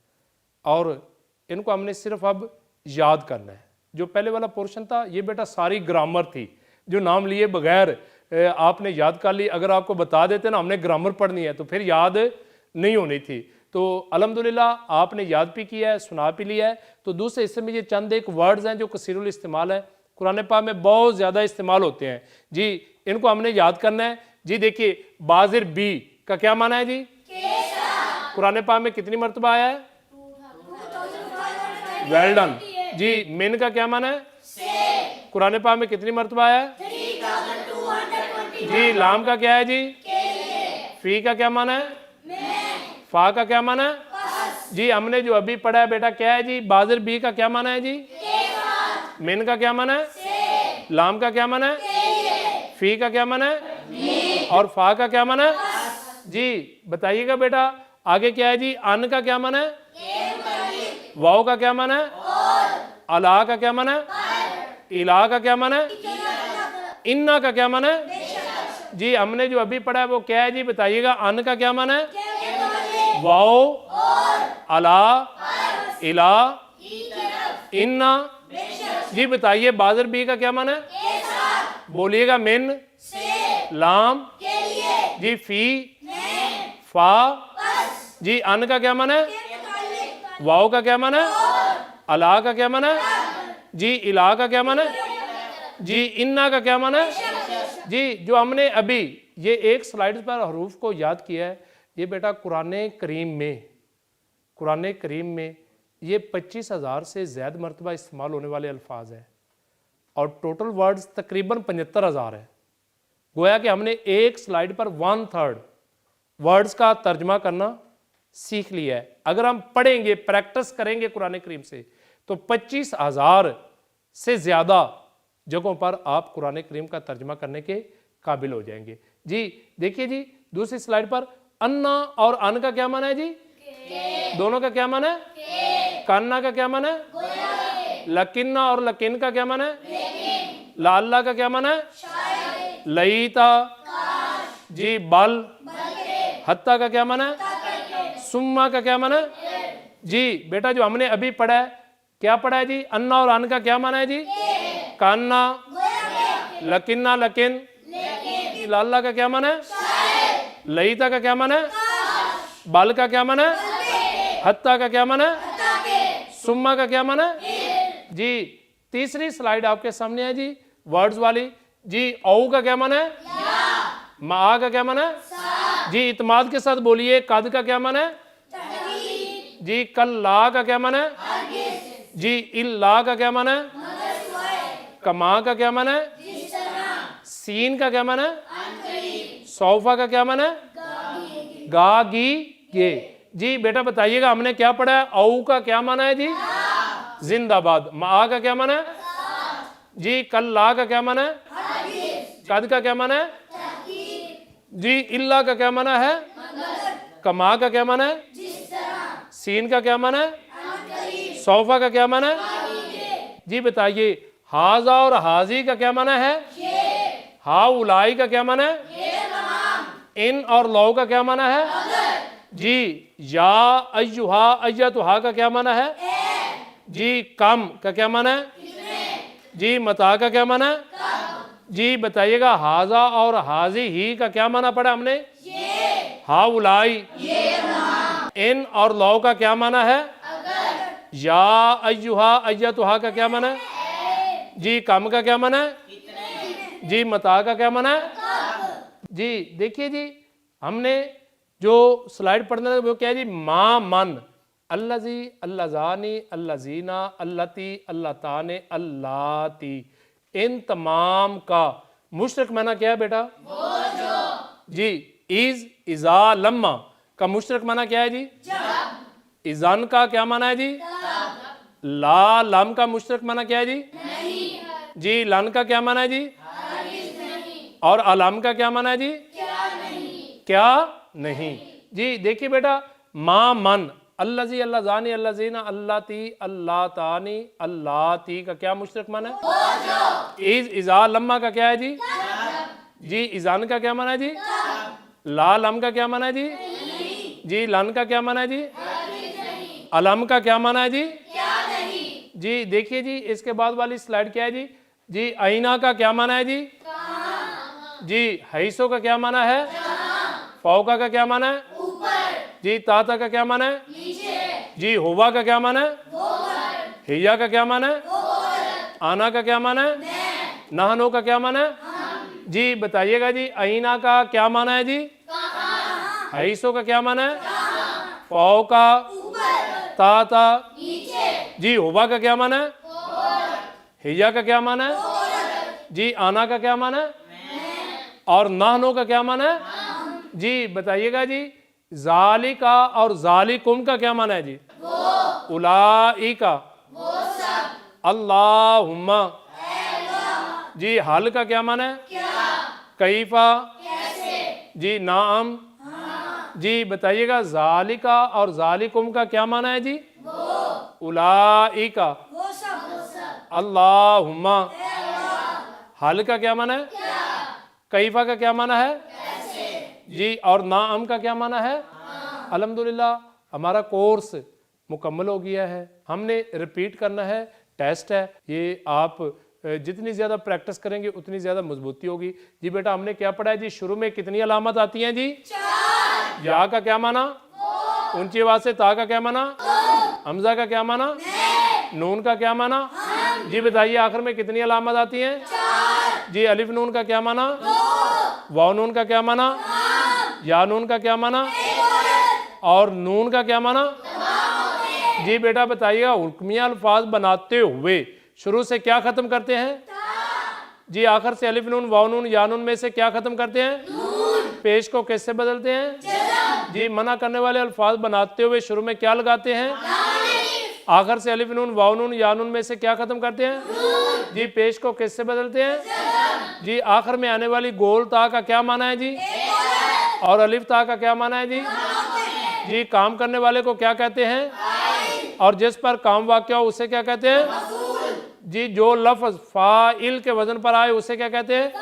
और इनको हमने सिर्फ अब याद करना है। जो पहले वाला पोर्शन था ये बेटा सारी ग्रामर थी जो नाम लिए बगैर आपने याद कर ली। अगर आपको बता देते ना हमने ग्रामर पढ़नी है तो फिर याद नहीं होनी थी। तो अल्हम्दुलिल्लाह आपने याद भी किया है, सुना भी लिया है। तो दूसरे हिस्से में ये चंद एक वर्ड्स हैं जो कसीरुल इस्तेमाल है, कुरान पाक में बहुत ज़्यादा इस्तेमाल होते हैं जी। इनको हमने याद करना है जी। देखिए बाजिर बी का क्या माना है जी? कुरान पाक में कितनी मरतबा आया है? वेल डन जी। मिन का क्या माना है? कुरान पाक में कितनी मरतबा आया है जी? लाम का क्या है जी? फी का क्या माना है? फा का क्या माना है जी? हमने जो अभी पढ़ा है बेटा क्या है जी? बाजिर बी का क्या माना है जी? मिन का क्या माना है? लाम का क्या माना है? फी का क्या माना है? और फा का क्या माना है जी? बताइएगा बेटा आगे क्या है जी? अन का क्या माना है? वाव का क्या माना है? अला का क्या माना है? इला का क्या माना है? इन्ना का क्या माना है जी? हमने जो अभी पढ़ा है वो क्या है जी? बताइएगा। अन का क्या माना है? वाव, अला, इला, इन्ना जी। बताइए बाजिर बी का क्या माना है? बोलिएगा। मिन, लाम जी, फी, फा जी। अन का क्या माना है? वाव का क्या माना है? अला का क्या माना है जी? इला का क्या माना है जी? इन्ना का क्या माना है जी? जो हमने अभी ये एक स्लाइड पर हरूफ को याद किया है ये बेटा कुरान करीम में ये 25,000 से ज़्यादा मरतबा इस्तेमाल होने वाले अल्फाज हैं और टोटल वर्ड्स तकरीबन 75,000 है। गोया कि हमने एक स्लाइड पर 1/3 वर्ड्स का तर्जमा करना सीख लिया है। अगर हम पढ़ेंगे, प्रैक्टिस करेंगे कुरान करीम से तो 25,000 से ज़्यादा जगहों पर आप कुरान करीम का तर्जमा करने के काबिल हो जाएंगे जी। देखिए जी दूसरी स्लाइड पर अन्ना और अन का क्या माना है जी? दोनों का क्या माना है? कान्ना का क्या माना है? लकिन्ना और लकिन का क्या माना है? लाल्ला का क्या माना है? लईता जी। बल, हत्ता का क्या माना है? सुम्मा का क्या माना है जी? बेटा जो हमने अभी पढ़ा है क्या पढ़ा है जी? अन्ना और अन का क्या माना है जी? कान्ना, लकिन्ना, लकिन, लाल्ला का क्या माना है? लईता का क्या माना है? बाल का क्या माना है? हत्ता का क्या माना है? सुम्मा का क्या माना है जी? तीसरी स्लाइड आपके सामने है जी वर्ड्स वाली जी। औ का क्या माना है? मा का क्या माना है जी? इत्माद के साथ बोलिए। कद का क्या माना है जी? कल्ला का क्या माना है जी? इल्ला का क्या माना है? कमा का क्या माना है? सीन का क्या माना है? सौफा का क्या माना है? गा, गी, गे जी। बेटा बताइएगा हमने क्या पढ़ा है? औ का क्या माना है जी? जिंदाबाद। मा का क्या माना है जी? कल्ला का क्या माना है? कद का क्या माना है जी? इल्ला का क्या माना है? कमा का क्या माना है? सीन का क्या माना है? सौफा का क्या माना है जी? बताइए। हाजा और हाजी का क्या माना है? हा उलाई का क्या माना है? इन और लौ का क्या माना है जी? या अय्युहा अय्यतुहा का क्या माना है जी? कम का क्या माना है जी? मता का क्या माना है जी? बताइएगा। हाजा और हाजी ही का क्या माना पड़ा हमने? हा उलाई। इन और लौ का क्या माना है? या अय्युहा अय्यतुहा का क्या माना है जी? कम का क्या माना है जी? मता का क्या माना है जी? देखिए जी हमने जो स्लाइड पढ़ना वो क्या है जी? मा, मन, अल्लाजी, अल्लाजानी, अल्लाजीना, अल्लाती, अल्लाताने, अल्लाती, इन तमाम का मुश्तरक माना क्या है बेटा? जी। इज, इजा, लम्मा का मुश्तरक माना क्या है जी? इजान का क्या माना है जी? ला, लम का मुश्तरक माना क्या है जी? जी। लन का क्या माना है जी? और अलाम का क्या माना है जी? क्या नहीं। जी देखिए बेटा, मा मन, अल्लाजी, अल्लाह जानी, अल्लाह जीना, अल्लाह ती, अल्लाह तानी, अल्लाह ती का क्या मुश्तरक माना है? इज, इजा, लम्मा का क्या है जी? जी इजान का क्या माना है जी? ला लम का क्या माना है जी? जी लन का क्या माना है जी? अलम का क्या माना है जी? जी देखिए जी, इसके बाद वाली स्लाइड क्या है जी? जी आईना का क्या माना है जी? जी हैसो का क्या माना है? फौका का क्या माना है? जी ताता का क्या माना है? जी हुआ का क्या माना है? हिया का क्या माना है? आना का क्या माना है? नहनो का क्या माना है? जी बताइएगा जी, आईना का क्या माना है जी? हैसो का क्या माना है? फौका, ताता, जी हुआ का क्या माना है? हिया का क्या माना है? जी आना का क्या माना है? और नहनो का क्या माना है? जी बताइएगा जी, जालिका और जालिकुम का क्या माना है जी? उलाइका, अल्लाहुम्मा, जी हाल का क्या माना है? कैफा, जी नाम, जी बताइएगा जालिका और जालिकुम का क्या माना है जी? उलाइका, अल्लाहुम्मा, हाल का क्या माना है? कैफा का क्या माना है? जी और नाम का क्या माना है? अल्हम्दुलिल्लाह हमारा कोर्स मुकम्मल हो गया है। हमने रिपीट करना है, टेस्ट है ये, आप जितनी ज़्यादा प्रैक्टिस करेंगे उतनी ज़्यादा मजबूती होगी। जी बेटा हमने क्या पढ़ा है जी? शुरू में कितनी अलामत आती हैं जी? या का क्या माना? ऊंची आवाज से ता का क्या माना? हमजा का क्या माना? नून का क्या माना? जी बताइए आखिर में कितनी अलामत आती हैं? जी अलिफ नून का क्या माना? वाव नून का क्या माना? या नून का क्या माना? और नून का क्या माना? जी बेटा बताइएगा, हुक्मिया अल्फाज बनाते हुए शुरू से क्या खत्म करते हैं? जी आखिर से अलिफ नून, वाव नून, या नून में से क्या खत्म करते हैं? पेश को किससे बदलते हैं? जी मना करने वाले अल्फाज बनाते हुए शुरू में क्या लगाते हैं? आखिर से अलिफ नून, वाव नून, या नून में से क्या खत्म करते हैं? जी पेश को किससे बदलते हैं? जी आखिर में आने वाली गोल ता का क्या माना है जी? और अलिफ ता का क्या माना है जी? जी काम करने वाले को क्या कहते हैं? और जिस पर काम वाक़या हो उसे क्या कहते हैं? जी जो लफ्ज फाइल के वजन पर आए उसे क्या कहते हैं?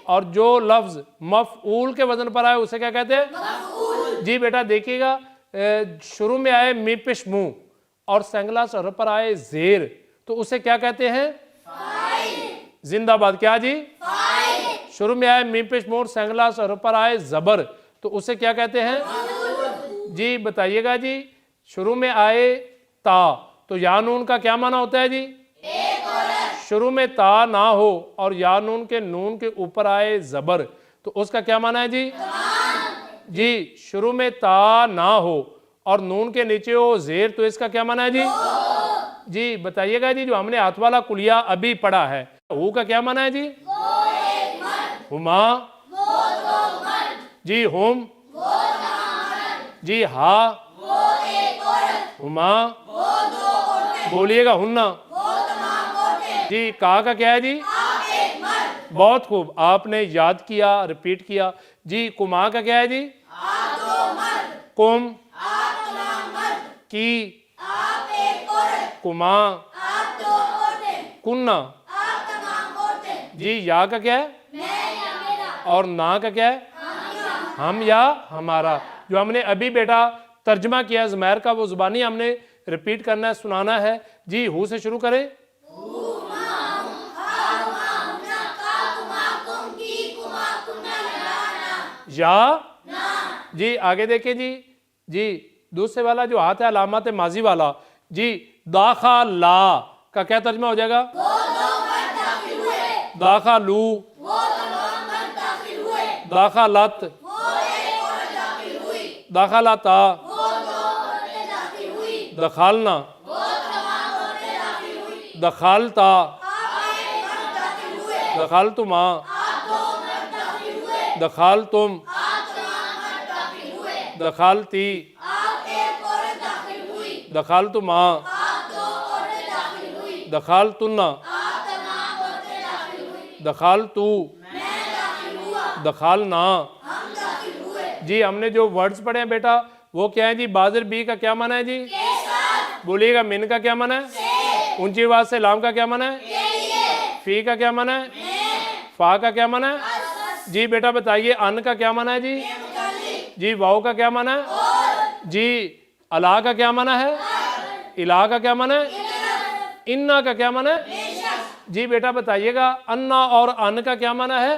और जो लफ्ज मफऊल के वजन पर आए उसे क्या कहते हैं? जी बेटा देखिएगा, शुरू में आए मी पेश मुंह और सेंगला सर पर आए जेर, तो उसे क्या कहते हैं? जिंदाबाद, क्या जी? शुरू में आए मी पेश मुंह और सेंगला सर पर आए जबर, तो उसे क्या कहते हैं? जी बताइएगा जी, शुरू में आए ता, तो या नून का क्या माना होता है जी? शुरू में ता ना हो और या नून के नून के ऊपर आए जबर, तो उसका क्या माना है जी? जी शुरू में ता ना हो और नून के नीचे हो जेर, तो इसका क्या माना है जी? जी बताइएगा जी, जो हमने हाथ वाला कुलिया अभी पढ़ा है, हु का क्या माना है जी? हुमा, जी हुम, जी हा, हुमा, बोलिएगा हुन्ना, जी का क्या है जी? बहुत खूब, आपने याद किया, रिपीट किया। जी कुमा का क्या है जी? कुम, की, कुमा, कुन्ना, जी या का क्या है? और ना का क्या है? हम या हमारा। जो हमने अभी बेटा तर्जमा किया ज़मैर का, वो ज़ुबानी हमने रिपीट करना है, सुनाना है। जी हु से शुरू करें। या जी आगे देखिए जी, जी दूसरे वाला जो हाथ है अलामत माजी वाला, जी दाखा ला का क्या तर्जमा हो जाएगा? दाखा लू, दाखा लत, दाखा लाता, दखालना, दखालता, दखाल तुमा, दखाल तुम, दखालती, दखाल तुमा, दखाल तुन्ना, दखाल तू, दखालना, हम दाखिल हुए। जी हमने जो वर्ड्स पढ़े हैं बेटा वो क्या है जी? बाजर बी का क्या माना है जी? के साथ। बोलिएगा मिन का क्या माना है? से। ऊंची आवाज से लाम का क्या माना है? के लिए। फी का क्या माना है? में। फा का क्या माना है? अस। जी बेटा बताइए अन का क्या माना है जी? के मुतालिक। जी वाव का क्या माना है? और। जी अला का क्या माना है? इला का क्या माना है? इनफ। इन्ना का क्या माना है? बेशक। जी बेटा बताइएगा अन्ना और अन का क्या माना है?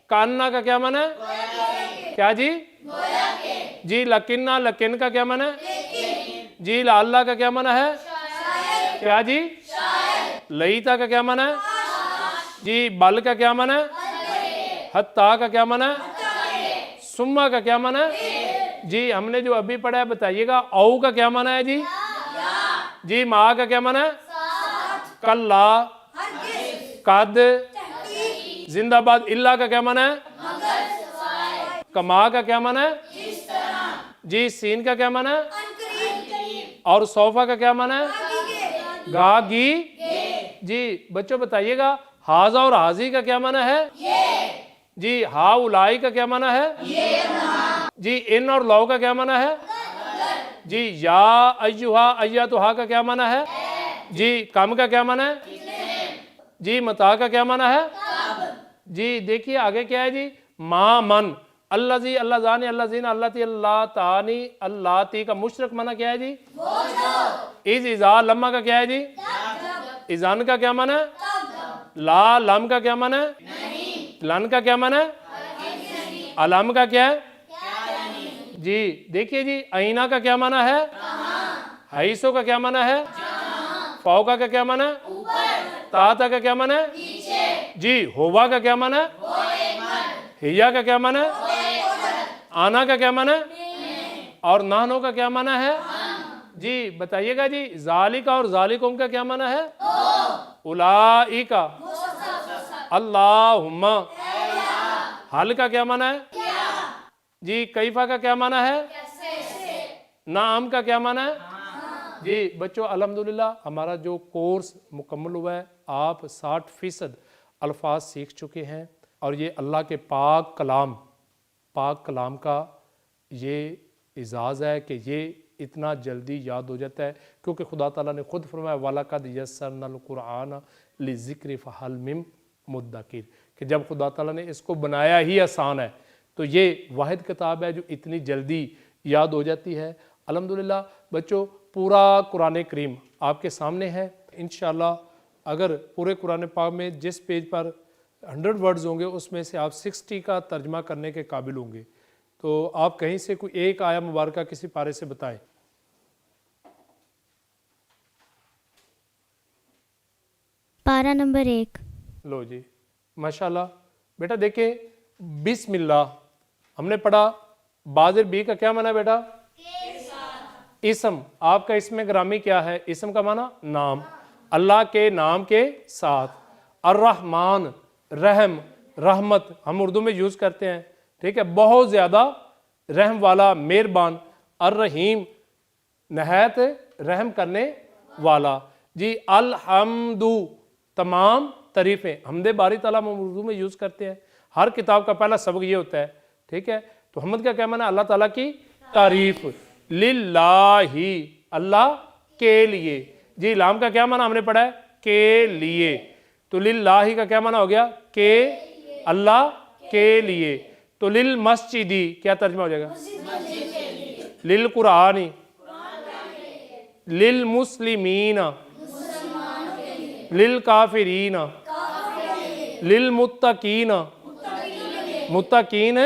कान्ना का क्या माना है? क्या जी? गोया के। जी लकिन्ना लकिन का क्या माना है? लेकिन। जी लाल्ला का क्या माना है? शायद। क्या जी? शायद। लईता का क्या माना है? आश। जी बल का क्या माना है? बड़े। हत्ता का क्या माना है? तारे। सुम्मा का क्या माना है? जी हमने जो अभी पढ़ा है बताइएगा औ का क्या माना है जी? या। जी माँ का क्या माना है? साथ। कल्ला, हरगिज़। कद, तहकीक। जिंदाबाद। इल्ला का क्या माना है? मगर सवाए। कमा का क्या माना है? जिस तरह। जी सीन का क्या माना है? अनकरीब। और सोफा का क्या माना है? आगे। गा गी। गे। जी बच्चों बताइएगा हाजा और हाजी का क्या माना है? ये। जी हा उलाई का क्या माना है? ये ना। जी इन और लौ का क्या माना है? जी या अय्युहा अय्यातुहा का क्या माना है? जी कम का क्या माना है? जी मता का क्या माना है? जी देखिए आगे क्या है जी? मा मन, अल्लाह जी अल्लाह जानी अल्लाह जीना अल्लाह ती अल्लाह तानी अल्लाह ती का मुशरक माना क्या है जी? इज इजा लम्मा का क्या है जी? इजान का क्या माना है? ला लम का क्या माना है? लन का क्या माना है? अलम का क्या है? जी देखिए जी आईना का क्या माना है? हाइसो का क्या माना है? फौका का क्या माना है? ताता का क्या माना है? जी होवा का क्या माना है? हिया का क्या माना है? आना का क्या माना है? और नानो का क्या माना है? जी बताइएगा जी जालिका और जालिकुम का क्या माना है? उलाई का। अल्लाहुम्मा। हल का क्या माना है? जी कैफा का क्या माना है? नाम का क्या माना है? जी बच्चों अल्हम्दुलिल्लाह हमारा जो कोर्स मुकम्मल हुआ है, आप 60% अल्फाज सीख चुके हैं और ये अल्लाह के पाक कलाम का ये एजाज़ है कि ये इतना जल्दी याद हो जाता है, क्योंकि खुदा ताला ने खुद फरमाया वलक़द यस्सरनल कुरआन लिज़िक्रि फ़हल मिन मुद्दकिर, कि जब खुदा ताला ने इसको बनाया ही आसान है तो ये वाहिद किताब है जो इतनी जल्दी याद हो जाती है। अल्हम्दुलिल्लाह बच्चों पूरा कुरान करीम आपके सामने है। इंशाअल्लाह अगर पूरे कुरान पाक में जिस पेज पर 100 वर्ड्स होंगे उसमें से आप 60 का तर्जमा करने के काबिल होंगे, तो आप कहीं से कोई एक आया मुबारक किसी पारे से बताएं। पारा नंबर 1। लो जी माशाल्लाह बेटा देखें बिस्मिल्लाह हमने पढ़ा। बाज़िर बी का क्या माना है बेटा? इसम। आपका इसमें ग्रामी क्या है? इसम का माना नाम, अल्लाह के नाम के साथ। अर्रहमान रहम रहमत हम उर्दू में यूज करते हैं, ठीक है, बहुत ज्यादा रहम वाला मेहरबान। अर्रहीम नहायत रहम करने वाला। जी अलहम्दु तमाम तारीफें, हमदे बारी ताला हम उर्दू में यूज करते हैं। हर किताब का पहला सबक ये होता है, ठीक है। तो हमद का क्या माना? अल्लाह ताला की तारीफ। लिल्लाही अल्लाह के लिए। जी लाम का क्या माना हमने पढ़ा है? के लिए। तो लिल्लाही का क्या माना हो गया? के अल्लाह के लिए। तो लिल मस्जिदी क्या तर्जमा हो जाएगा? लिल कुरानी, लिल मुस्लिमीन, लिल काफिरीन, लिल मुत्तकीन, मुत्तकीन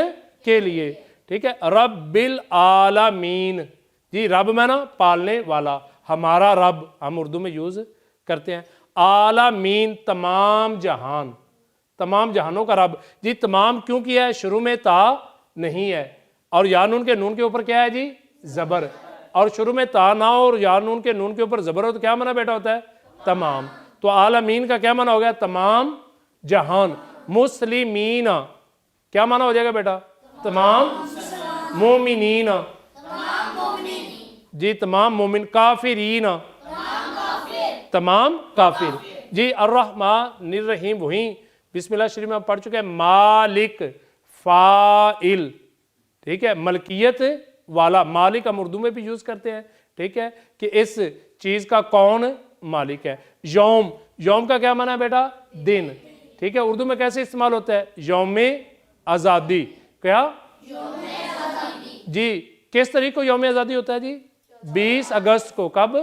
के लिए, ठीक है। रब्बिल आलमीन। जी रब में ना पालने वाला, हमारा रब हम उर्दू में यूज करते हैं। आलमीन तमाम जहान, तमाम जहानों का रब। जी तमाम क्यों किया है? शुरू में ता नहीं है और या नून के नून के ऊपर क्या है जी? जबर। और शुरू में ता ना और या नून के नून के ऊपर जबर हो तो क्या माना बेटा होता है? तमाम। तो आलमीन का क्या माना हो गया? तमाम जहान। मुस्लिमीन क्या माना हो जाएगा बेटा? तमाम मोमिनीन, जी तमाम मोमिन। काफिरीन तमाम काफिर। जी अर्रहमान निर्रहीम वही बिस्मिल्लाह शरीफ में पढ़ चुके हैं। मालिक फाइल, ठीक है, मलकियत वाला, मालिक हम उर्दू में भी यूज करते हैं, ठीक है, कि इस चीज का कौन मालिक है। यौम, यौम का क्या माना है बेटा? दिन, ठीक है, उर्दू में कैसे इस्तेमाल होता है? यौम आज़ादी, क्या जी, किस तारीख को यौम आज़ादी होता है जी? 20 अगस्त को। कब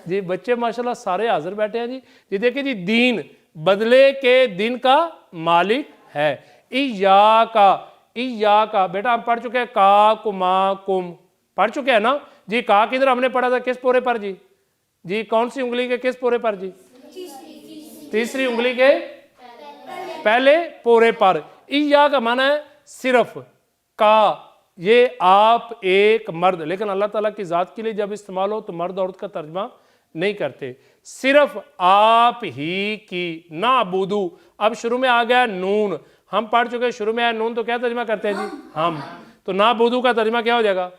जी? बच्चे माशाल्लाह सारे हाजिर बैठे हैं जी। जी देखिए जी, दीन बदले के दिन का मालिक है। इया का बेटा हम पढ़ चुके हैं, का कुमा कुम पढ़ चुके हैं ना जी। का किधर हमने पढ़ा था? किस पोरे पर जी? जी कौन सी उंगली के किस पोरे पर जी? तीसरी उंगली के पहले पोरे पर। इया का माना है सिर्फ, का ये आप एक मर्द, लेकिन अल्लाह ताला की जात के लिए जब इस्तेमाल हो तो मर्द औरत का तर्जमा नहीं करते, सिर्फ आप ही की ना बुदू। अब शुरू में आ गया नून, हम पढ़ चुके हैं शुरू में आया नून, तो क्या तर्जमा करते हैं जी? हम। तो ना बुदू का तर्जमा क्या हो जाएगा?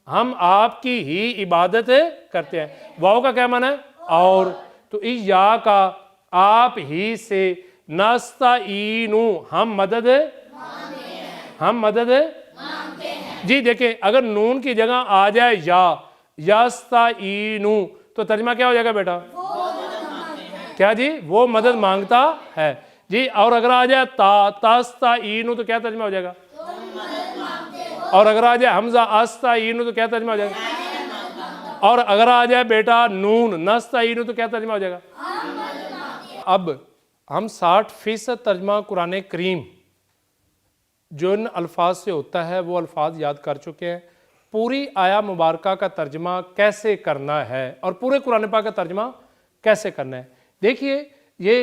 हम आपकी ही इबादत करते हैं। वाव का क्या माना है? और। तो इया का आप ही से, नस्ताईनु हम मदद जी। देखिए अगर नून की जगह आ जाए या, यस्ताईनु, तो तर्जमा क्या हो जाएगा बेटा? क्या जी? वो मदद मांगता है जी। और अगर आ जाए ता, तस्ताईनु, तो क्या तर्जमा हो जाएगा? और अगर आ जाए हमजा अस्ताईनु, तो क्या तर्जमा हो जाएगा? और अगर आ जाए बेटा नून नस्ताईनु, तो क्या तर्जमा हो जाएगा? अब हम 60% तर्जमा कुरान करीम जो इन अल्फाज से होता है वो अल्फाज याद कर चुके हैं। पूरी आया मुबारक का तर्जमा कैसे करना है और पूरे कुरान पाक का तर्जमा कैसे करना है, देखिए ये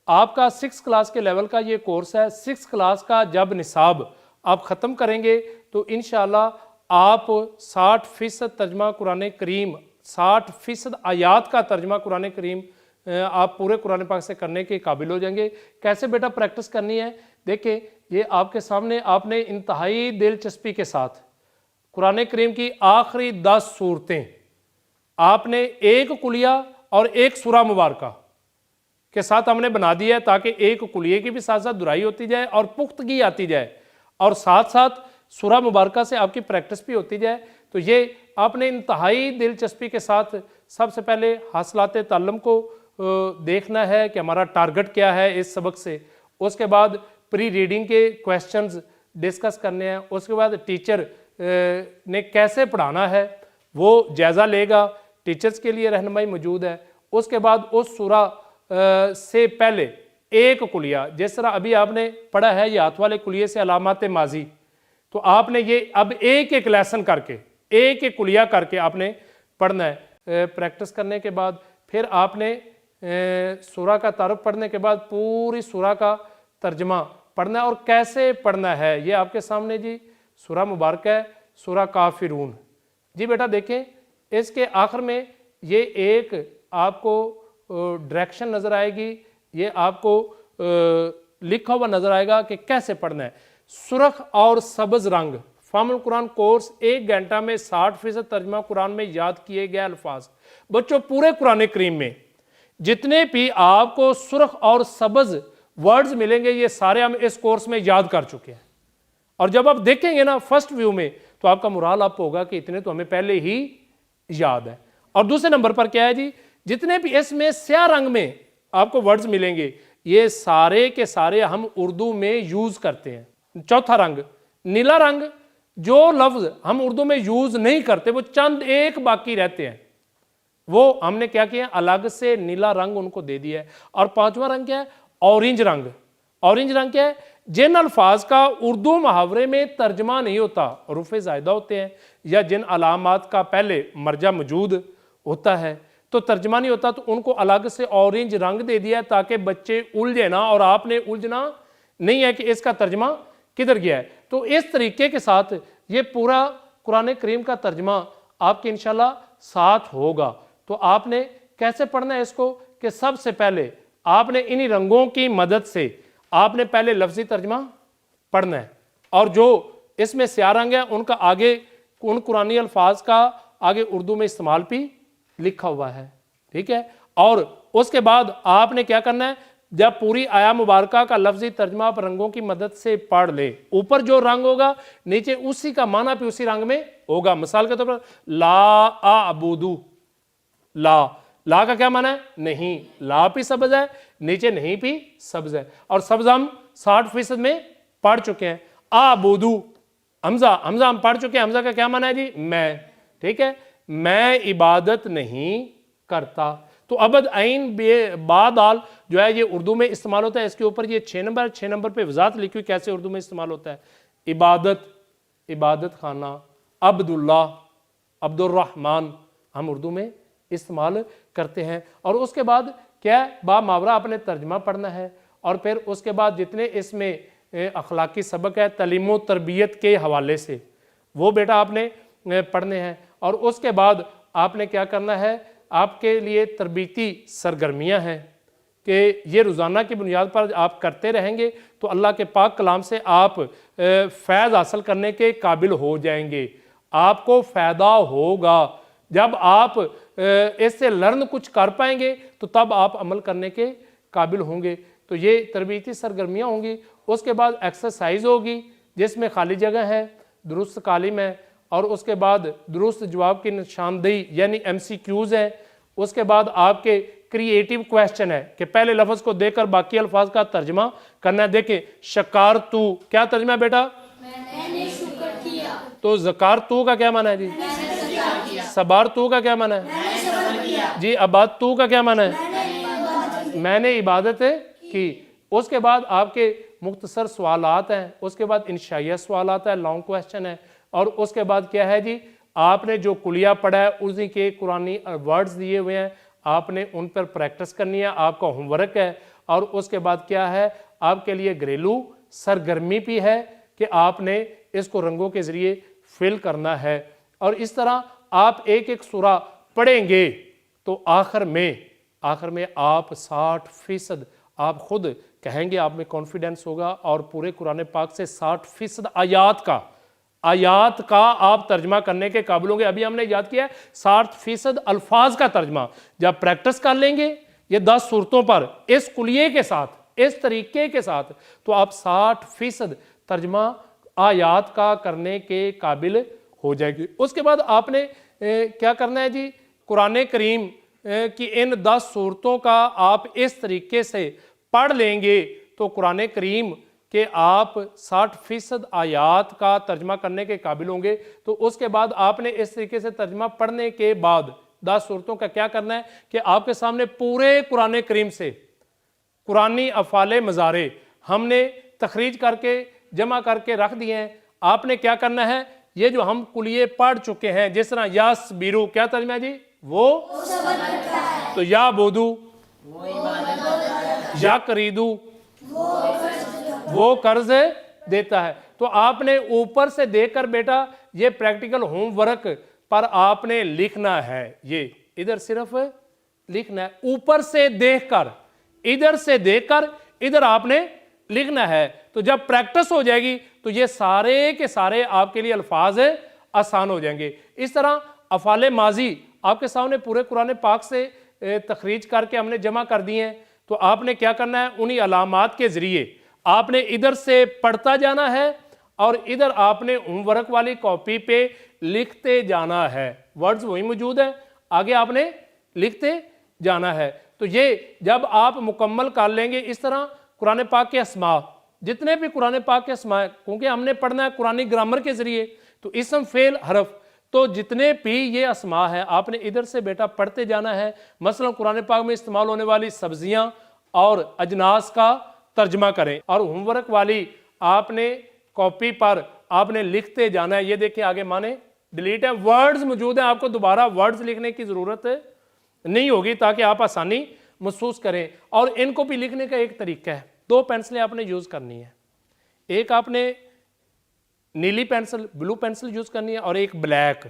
आपका 6 क्लास के लेवल का ये कोर्स है। 6 क्लास का जब निसाब आप ख़त्म करेंगे तो इंशाल्लाह आप 60% तर्जमा कुरान करीम, 60% आयात का तर्जमा कुरान करीम आप पूरे कुरान पाक से करने के काबिल हो जाएंगे। कैसे बेटा प्रैक्टिस करनी है? देखिए ये आपके सामने, आपने इंतहाई दिलचस्पी के साथ कुरान करीम की आखिरी 10 सूरतें आपने एक कुलिया और एक सूरा मुबारका के साथ हमने बना दिया है, ताकि एक कुलिये की भी साथ साथ दुराई होती जाए और पुख्तगी आती जाए और साथ साथ सूरा मुबारका से आपकी प्रैक्टिस भी होती जाए। तो ये आपने इंतहाई दिलचस्पी के साथ सबसे पहले हासिलात ताल्लुम को देखना है कि हमारा टारगेट क्या है इस सबक से। उसके बाद प्री रीडिंग के क्वेश्चंस डिस्कस करने हैं। उसके बाद टीचर ने कैसे पढ़ाना है वो जायज़ा लेगा, टीचर्स के लिए रहनुमाई मौजूद है। उसके बाद उस सूरा से पहले एक कुलिया, जिस तरह अभी आपने पढ़ा है ये हाथ वाले कुलिये से अलामात माजी, तो आपने ये अब एक एक लेसन करके, एक एक कुलिया करके आपने पढ़ना है। प्रैक्टिस करने के बाद फिर आपने सूरा का तारुफ पढ़ने के बाद पूरी सूरा का तर्जमा पढ़ना है। और कैसे पढ़ना है ये आपके सामने जी सूरा मुबारक है, सूरा काफिरून। जी बेटा देखें, इसके आखिर में ये एक आपको डायरेक्शन नज़र आएगी, ये आपको लिखा हुआ नज़र आएगा कि कैसे पढ़ना है। सुरख और सब्ज़ रंग फामुल कुरान कोर्स 1 घंटा में 60% तर्जमा कुरान में याद किए गए अल्फाज। बच्चों पूरे कुरान करीम में जितने भी आपको सुरख और सब्ज़ वर्ड्स मिलेंगे ये सारे हम इस कोर्स में याद कर चुके हैं। और जब आप देखेंगे ना फर्स्ट व्यू में तो आपका मुराल आप होगा कि इतने तो हमें पहले ही याद है। और दूसरे नंबर पर क्या है जी, जितने भी इसमें स्याह रंग में आपको वर्ड्स मिलेंगे ये सारे के सारे हम उर्दू में यूज करते हैं। चौथा रंग नीला रंग, जो लफ्ज हम उर्दू में यूज नहीं करते वो चंद एक बाकी रहते हैं, वो हमने क्या किया अलग से नीला रंग उनको दे दिया है। और पांचवा रंग क्या है? ऑरेंज रंग। ऑरेंज रंग क्या है? जिन अल्फाज का उर्दू मुहावरे में तर्जमा नहीं होता, रुफ़े ज़ायदा होते हैं, या जिन अलामात का पहले मर्जा मौजूद होता है तो तर्जमा नहीं होता, तो उनको अलग से ऑरेंज रंग दे दिया है ताकि बच्चे उलझे ना, और आपने उलझना नहीं है कि इसका तर्जमा किधर गया है। तो इस तरीके के साथ ये पूरा कुरान करीम का तर्जमा आपके इंशाल्लाह साथ होगा। तो आपने कैसे पढ़ना है इसको कि सबसे पहले आपने इन्हीं रंगों की मदद से आपने पहले लफ्जी तर्जमा पढ़ना है, और जो इसमें स्याह रंग है उनका आगे उन कुरानी अल्फाज का आगे उर्दू में इस्तेमाल भी लिखा हुआ है, ठीक है। और उसके बाद आपने क्या करना है, जब पूरी आया मुबारका का लफ्जी तर्जमा आप रंगों की मदद से पढ़ ले, ऊपर जो रंग होगा नीचे उसी का माना भी उसी रंग में होगा। मिसाल के तौर पर ला आबुदू, ला का क्या माना है? नहीं, ला भी सब्ज है, नीचे नहीं भी सब्ज है, और सब्ज हम 60% में पढ़ चुके हैं। आबुदू हमजा हम पढ़ चुके हैं, हमजा का क्या माना है जी? मैं। ठीक है, मैं इबादत नहीं करता। तो अबद आइन बा दाल जो है ये उर्दू में इस्तेमाल होता है। इसके ऊपर ये 6 नंबर पे वजाहत लिखी हुई कैसे उर्दू में इस्तेमाल होता है। इबादत, इबादत खाना, अब्दुल्ला, अब्दुर्रहमान हम उर्दू में इस्तेमाल करते हैं। और उसके बाद क्या है, बा मावरा अपने तर्जमा पढ़ना है, और फिर उसके बाद जितने इसमें अखलाकी सबक है तलीम तरबियत के हवाले से वो बेटा आपने पढ़ने हैं। और उसके बाद आपने क्या करना है, आपके लिए तरबीती सरगर्मियां हैं कि ये रोज़ाना की बुनियाद पर आप करते रहेंगे तो अल्लाह के पाक कलाम से आप फैज़ हासिल करने के काबिल हो जाएंगे। आपको फ़ायदा होगा जब आप इससे लर्न कुछ कर पाएंगे तो तब आप अमल करने के काबिल होंगे। तो ये तरबीती सरगर्मियाँ होंगी। उसके बाद एक्सरसाइज होगी जिसमें खाली जगह है, दुरुस्त कालिम है, और उसके बाद दुरुस्त जवाब की निशानदेही यानी MCQs हैं। उसके बाद आपके क्रिएटिव क्वेश्चन है कि पहले लफ्ज़ को देकर बाकी अल्फाज का तर्जमा करना है। देखें, शकार तू क्या तर्जमा है बेटा? मैंने शुक्र किया। तो ज़कार तू का क्या माना है जी? सबार तू का क्या माना है जी? अबाद तू का क्या माना है? मैंने इबादत की। उसके बाद आपके मुख्तसर सवालात हैं, उसके बाद इंशाइया सवालात है, लॉन्ग क्वेश्चन है, और उसके बाद क्या है जी, आपने जो कुलिया पढ़ा है उसी के कुरानी वर्ड्स दिए हुए हैं, आपने उन पर प्रैक्टिस करनी है, आपका होमवर्क है। और उसके बाद क्या है, आपके लिए घरेलू सरगर्मी भी है कि आपने इसको रंगों के ज़रिए फिल करना है। और इस तरह आप एक एक सूरा पढ़ेंगे तो आखिर में आप 60% आप खुद कहेंगे, आप में कॉन्फिडेंस होगा, और पूरे कुरान पाक से 60% आयात का आप तर्जमा करने के काबिल होंगे। अभी हमने याद किया 60% अल्फाज का तर्जमा जब प्रैक्टिस कर लेंगे ये 10 सूरतों पर इस कुलिये के साथ, इस तरीके के साथ, तो आप 60% तर्जमा आयात का करने के काबिल हो जाएगी। उसके बाद आपने क्या करना है जी, कुरान करीम की इन 10 सूरतों का आप इस तरीके से पढ़ लेंगे तो कुरान करीम कि आप 60% आयात का तर्जमा करने के काबिल होंगे। तो उसके बाद आपने इस तरीके से तर्जमा पढ़ने के बाद 10 सूरतों का क्या करना है कि आपके सामने पूरे कुरान करीम से कुरानी अफ़ाले मज़ारे हमने तखरीज करके जमा करके रख दिए हैं। आपने क्या करना है, ये जो हम कुलिये पढ़ चुके हैं, जिस तरह यास बीरू क्या तर्जमा है जी? वो तो या बोदू, या करीदू, वो कर्ज देता है। तो आपने ऊपर से देखकर बेटा ये प्रैक्टिकल होमवर्क पर आपने लिखना है, ये इधर सिर्फ लिखना है, ऊपर से देखकर, इधर से देखकर इधर आपने लिखना है। तो जब प्रैक्टिस हो जाएगी तो ये सारे के सारे आपके लिए अल्फाज आसान हो जाएंगे। इस तरह अफ़ाले माजी आपके सामने पूरे कुरान पाक से तखरीज करके हमने जमा कर दिए हैं। तो आपने क्या करना है, उन्हीं अलामात के ज़रिए आपने इधर से पढ़ता जाना है और इधर आपने होमवर्क वाली कॉपी पे लिखते जाना है। वर्ड्स वही मौजूद है, आगे आपने लिखते जाना है। तो ये जब आप मुकम्मल कर लेंगे, इस तरह कुरान पाक के अस्मा, जितने भी कुरान पाक के अस्मा है, क्योंकि हमने पढ़ना है कुरानी ग्रामर के ज़रिए, तो इसम फेल हरफ, तो जितने भी ये अस्मा है आपने इधर से बेटा पढ़ते जाना है। मसलन कुरान पाक में इस्तेमाल होने वाली सब्जियां और अजनास का तर्जमा करें, और होमवर्क वाली आपने कॉपी पर आपने लिखते जाना है। ये देखिए आगे माने डिलीट है, वर्ड्स मौजूद है, आपको दोबारा वर्ड्स लिखने की ज़रूरत नहीं होगी ताकि आप आसानी महसूस करें। और इनको भी लिखने का एक तरीका है, 2 पेंसिलें आपने यूज़ करनी है, एक आपने नीली पेंसिल ब्लू पेंसिल यूज़ करनी है और एक ब्लैक।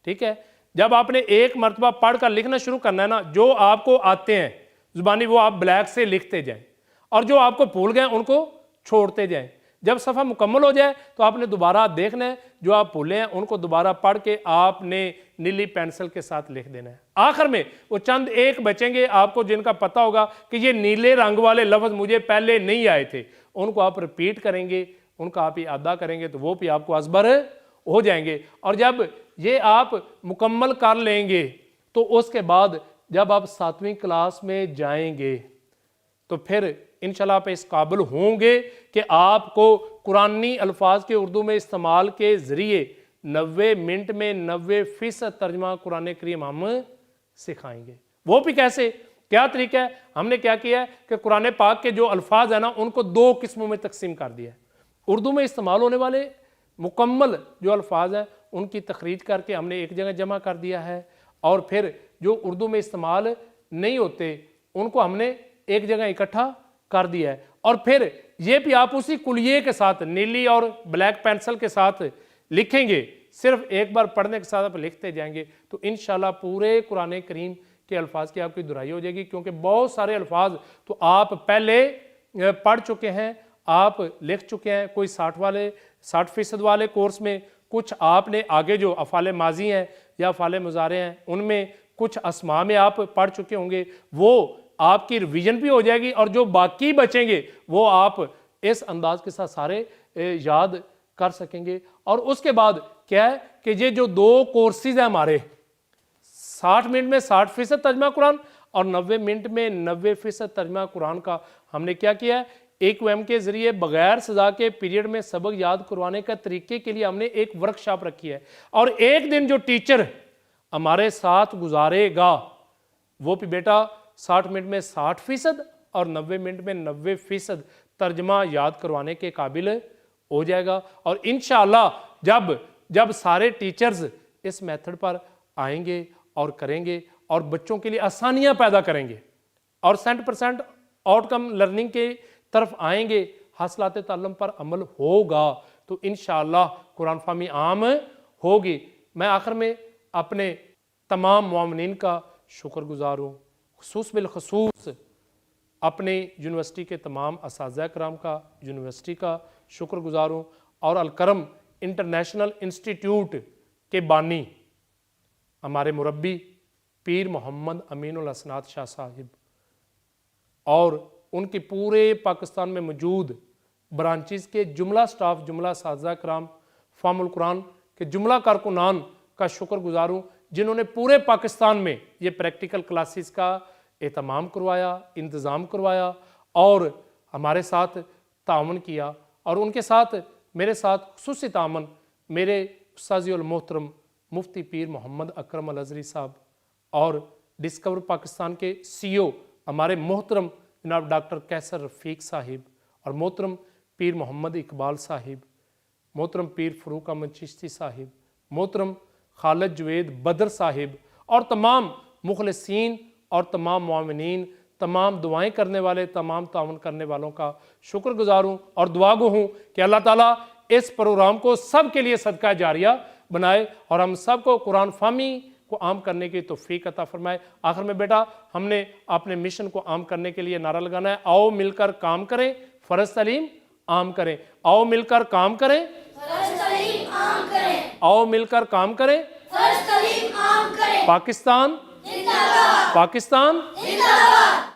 ठीक है, जब आपने एक मरतबा पढ़कर लिखना शुरू करना है ना, जो आपको आते हैं ज़ुबानी वो आप ब्लैक से लिखते जाएं और जो आपको भूल गए उनको छोड़ते जाएं। जब सफ़ा मुकम्मल हो जाए तो आपने दोबारा देखना है, जो आप भूले हैं उनको दोबारा पढ़ के आपने नीली पेंसिल के साथ लिख देना है। आखिर में वो चंद एक बचेंगे आपको जिनका पता होगा कि ये नीले रंग वाले लफ्ज़ मुझे पहले नहीं आए थे, उनको आप रिपीट करेंगे, उनका आप अदा करेंगे तो वो भी आपको असबर हो जाएंगे। और जब ये आप मुकम्मल कर लेंगे तो उसके बाद जब आप 7वीं क्लास में जाएंगे तो फिर इंशाल्लाह आप इस काबिल होंगे कि आपको कुरानी अल्फाज के उर्दू में इस्तेमाल के ज़रिए 90 मिनट में 90% तर्जमा कुरान करीम हम सिखाएंगे। वो भी कैसे, क्या तरीका है? हमने क्या किया है कि कुरान पाक के जो अल्फाज है ना उनको 2 किस्मों में तकसीम कर दिया है। उर्दू में इस्तेमाल होने वाले मुकम्मल जो अल्फाज हैं उनकी तखरीज करके हमने एक जगह जमा कर दिया है, और फिर जो उर्दू में इस्तेमाल नहीं होते उनको हमने एक जगह इकट्ठा कर दिया है। और फिर ये भी आप उसी कुलिये के साथ नीली और ब्लैक पेंसिल के साथ लिखेंगे, सिर्फ एक बार पढ़ने के साथ आप लिखते जाएंगे तो इंशाल्लाह पूरे कुरान करीम के अल्फाज की आपकी दुराई हो जाएगी। क्योंकि बहुत सारे अल्फाज तो आप पहले पढ़ चुके हैं, आप लिख चुके हैं, कोई 60% वाले कोर्स में, कुछ आपने आगे जो अफ़ाल माजी हैं या अफ़ाल मुज़ारे हैं उनमें, कुछ अस्मा में आप पढ़ चुके होंगे, वो आपकी रिवीजन भी हो जाएगी, और जो बाकी बचेंगे वो आप इस अंदाज के साथ सारे याद कर सकेंगे। और उसके बाद क्या है कि ये जो 2 कोर्सेज हैं हमारे, 60 मिनट में 60% तर्जमा कुरान और 90 मिनट में 90% तर्जमा कुरान का हमने क्या किया है, AQM के जरिए बगैर सजा के पीरियड में सबक याद करवाने का तरीके के लिए हमने एक वर्कशॉप रखी है। और एक दिन जो टीचर हमारे साथ गुजारेगा वो भी बेटा 60 मिनट में 60% और 90 मिनट में 90% तर्जमा याद करवाने के काबिल हो जाएगा। और इंशाअल्लाह जब सारे टीचर्स इस मेथड पर आएंगे और करेंगे और बच्चों के लिए आसानियां पैदा करेंगे और 100% आउटकम लर्निंग के तरफ आएंगे, हासिलात ताल्लुम पर अमल होगा तो इंशाअल्लाह कुरान फहमी आम होगी। मैं आखिर में अपने तमाम मुआमिनीन का शुक्रगुजार हूँ, खुसूस बिलखसूस अपने यूनिवर्सिटी के तमाम असातिज़ा कराम का, यूनिवर्सिटी का शुक्रगुजार हूँ, और अलकरम इंटरनेशनल इंस्टीट्यूट के बानी हमारे मुरब्बी पीर मोहम्मद अमीनुल हसनात शाह साहिब और उनके पूरे पाकिस्तान में मौजूद ब्रांचेस के जुमला स्टाफ, जुमला असातिज़ा कराम, फामुल कुरान के जुमला कारकुनान का शुक्रगुजार हूँ जिन्होंने पूरे पाकिस्तान में ये प्रैक्टिकल क्लासेस का एहतमाम करवाया, इंतज़ाम करवाया और हमारे साथ ताउन किया। और उनके साथ मेरे साथ खुसूसी ताउन मेरे उस्ताज़ मोहतरम मुफ्ती पीर मोहम्मद अकरम अल अज़हरी साहब और डिस्कवर पाकिस्तान के CEO हमारे मोहतरम जनाब डॉक्टर कैसर रफ़ीक साहिब और मोहतरम पीर मोहम्मद इकबाल साहिब, मोहतरम पीर फ़रूक अहमद चिश्ती साहिब, मोहतरम खालिद जुवेद बदर साहिब और तमाम मुखलिसीन और तमाम मुआमिनीन, तमाम दुआएं करने वाले, तमाम ताउन करने वालों का शुक्रगुजार हूँ और दुआगो हूँ कि अल्लाह ताला इस प्रोग्राम को सब के लिए सदका जारिया बनाए और हम सब को कुरान फहमी को आम करने की तौफीक अता फरमाए। आखिर में बेटा हमने अपने मिशन को आम करने के लिए नारा लगाना है, आओ मिलकर काम करें, फ़र्ज़ तालीम आम करें। आओ मिलकर काम करें, फ़र्ज़ तालीम आम करें। आओ मिलकर काम करें, फ़र्ज़ तालीम आम करें। पाकिस्तान जिंदाबाद, पाकिस्तान जिंदाबाद।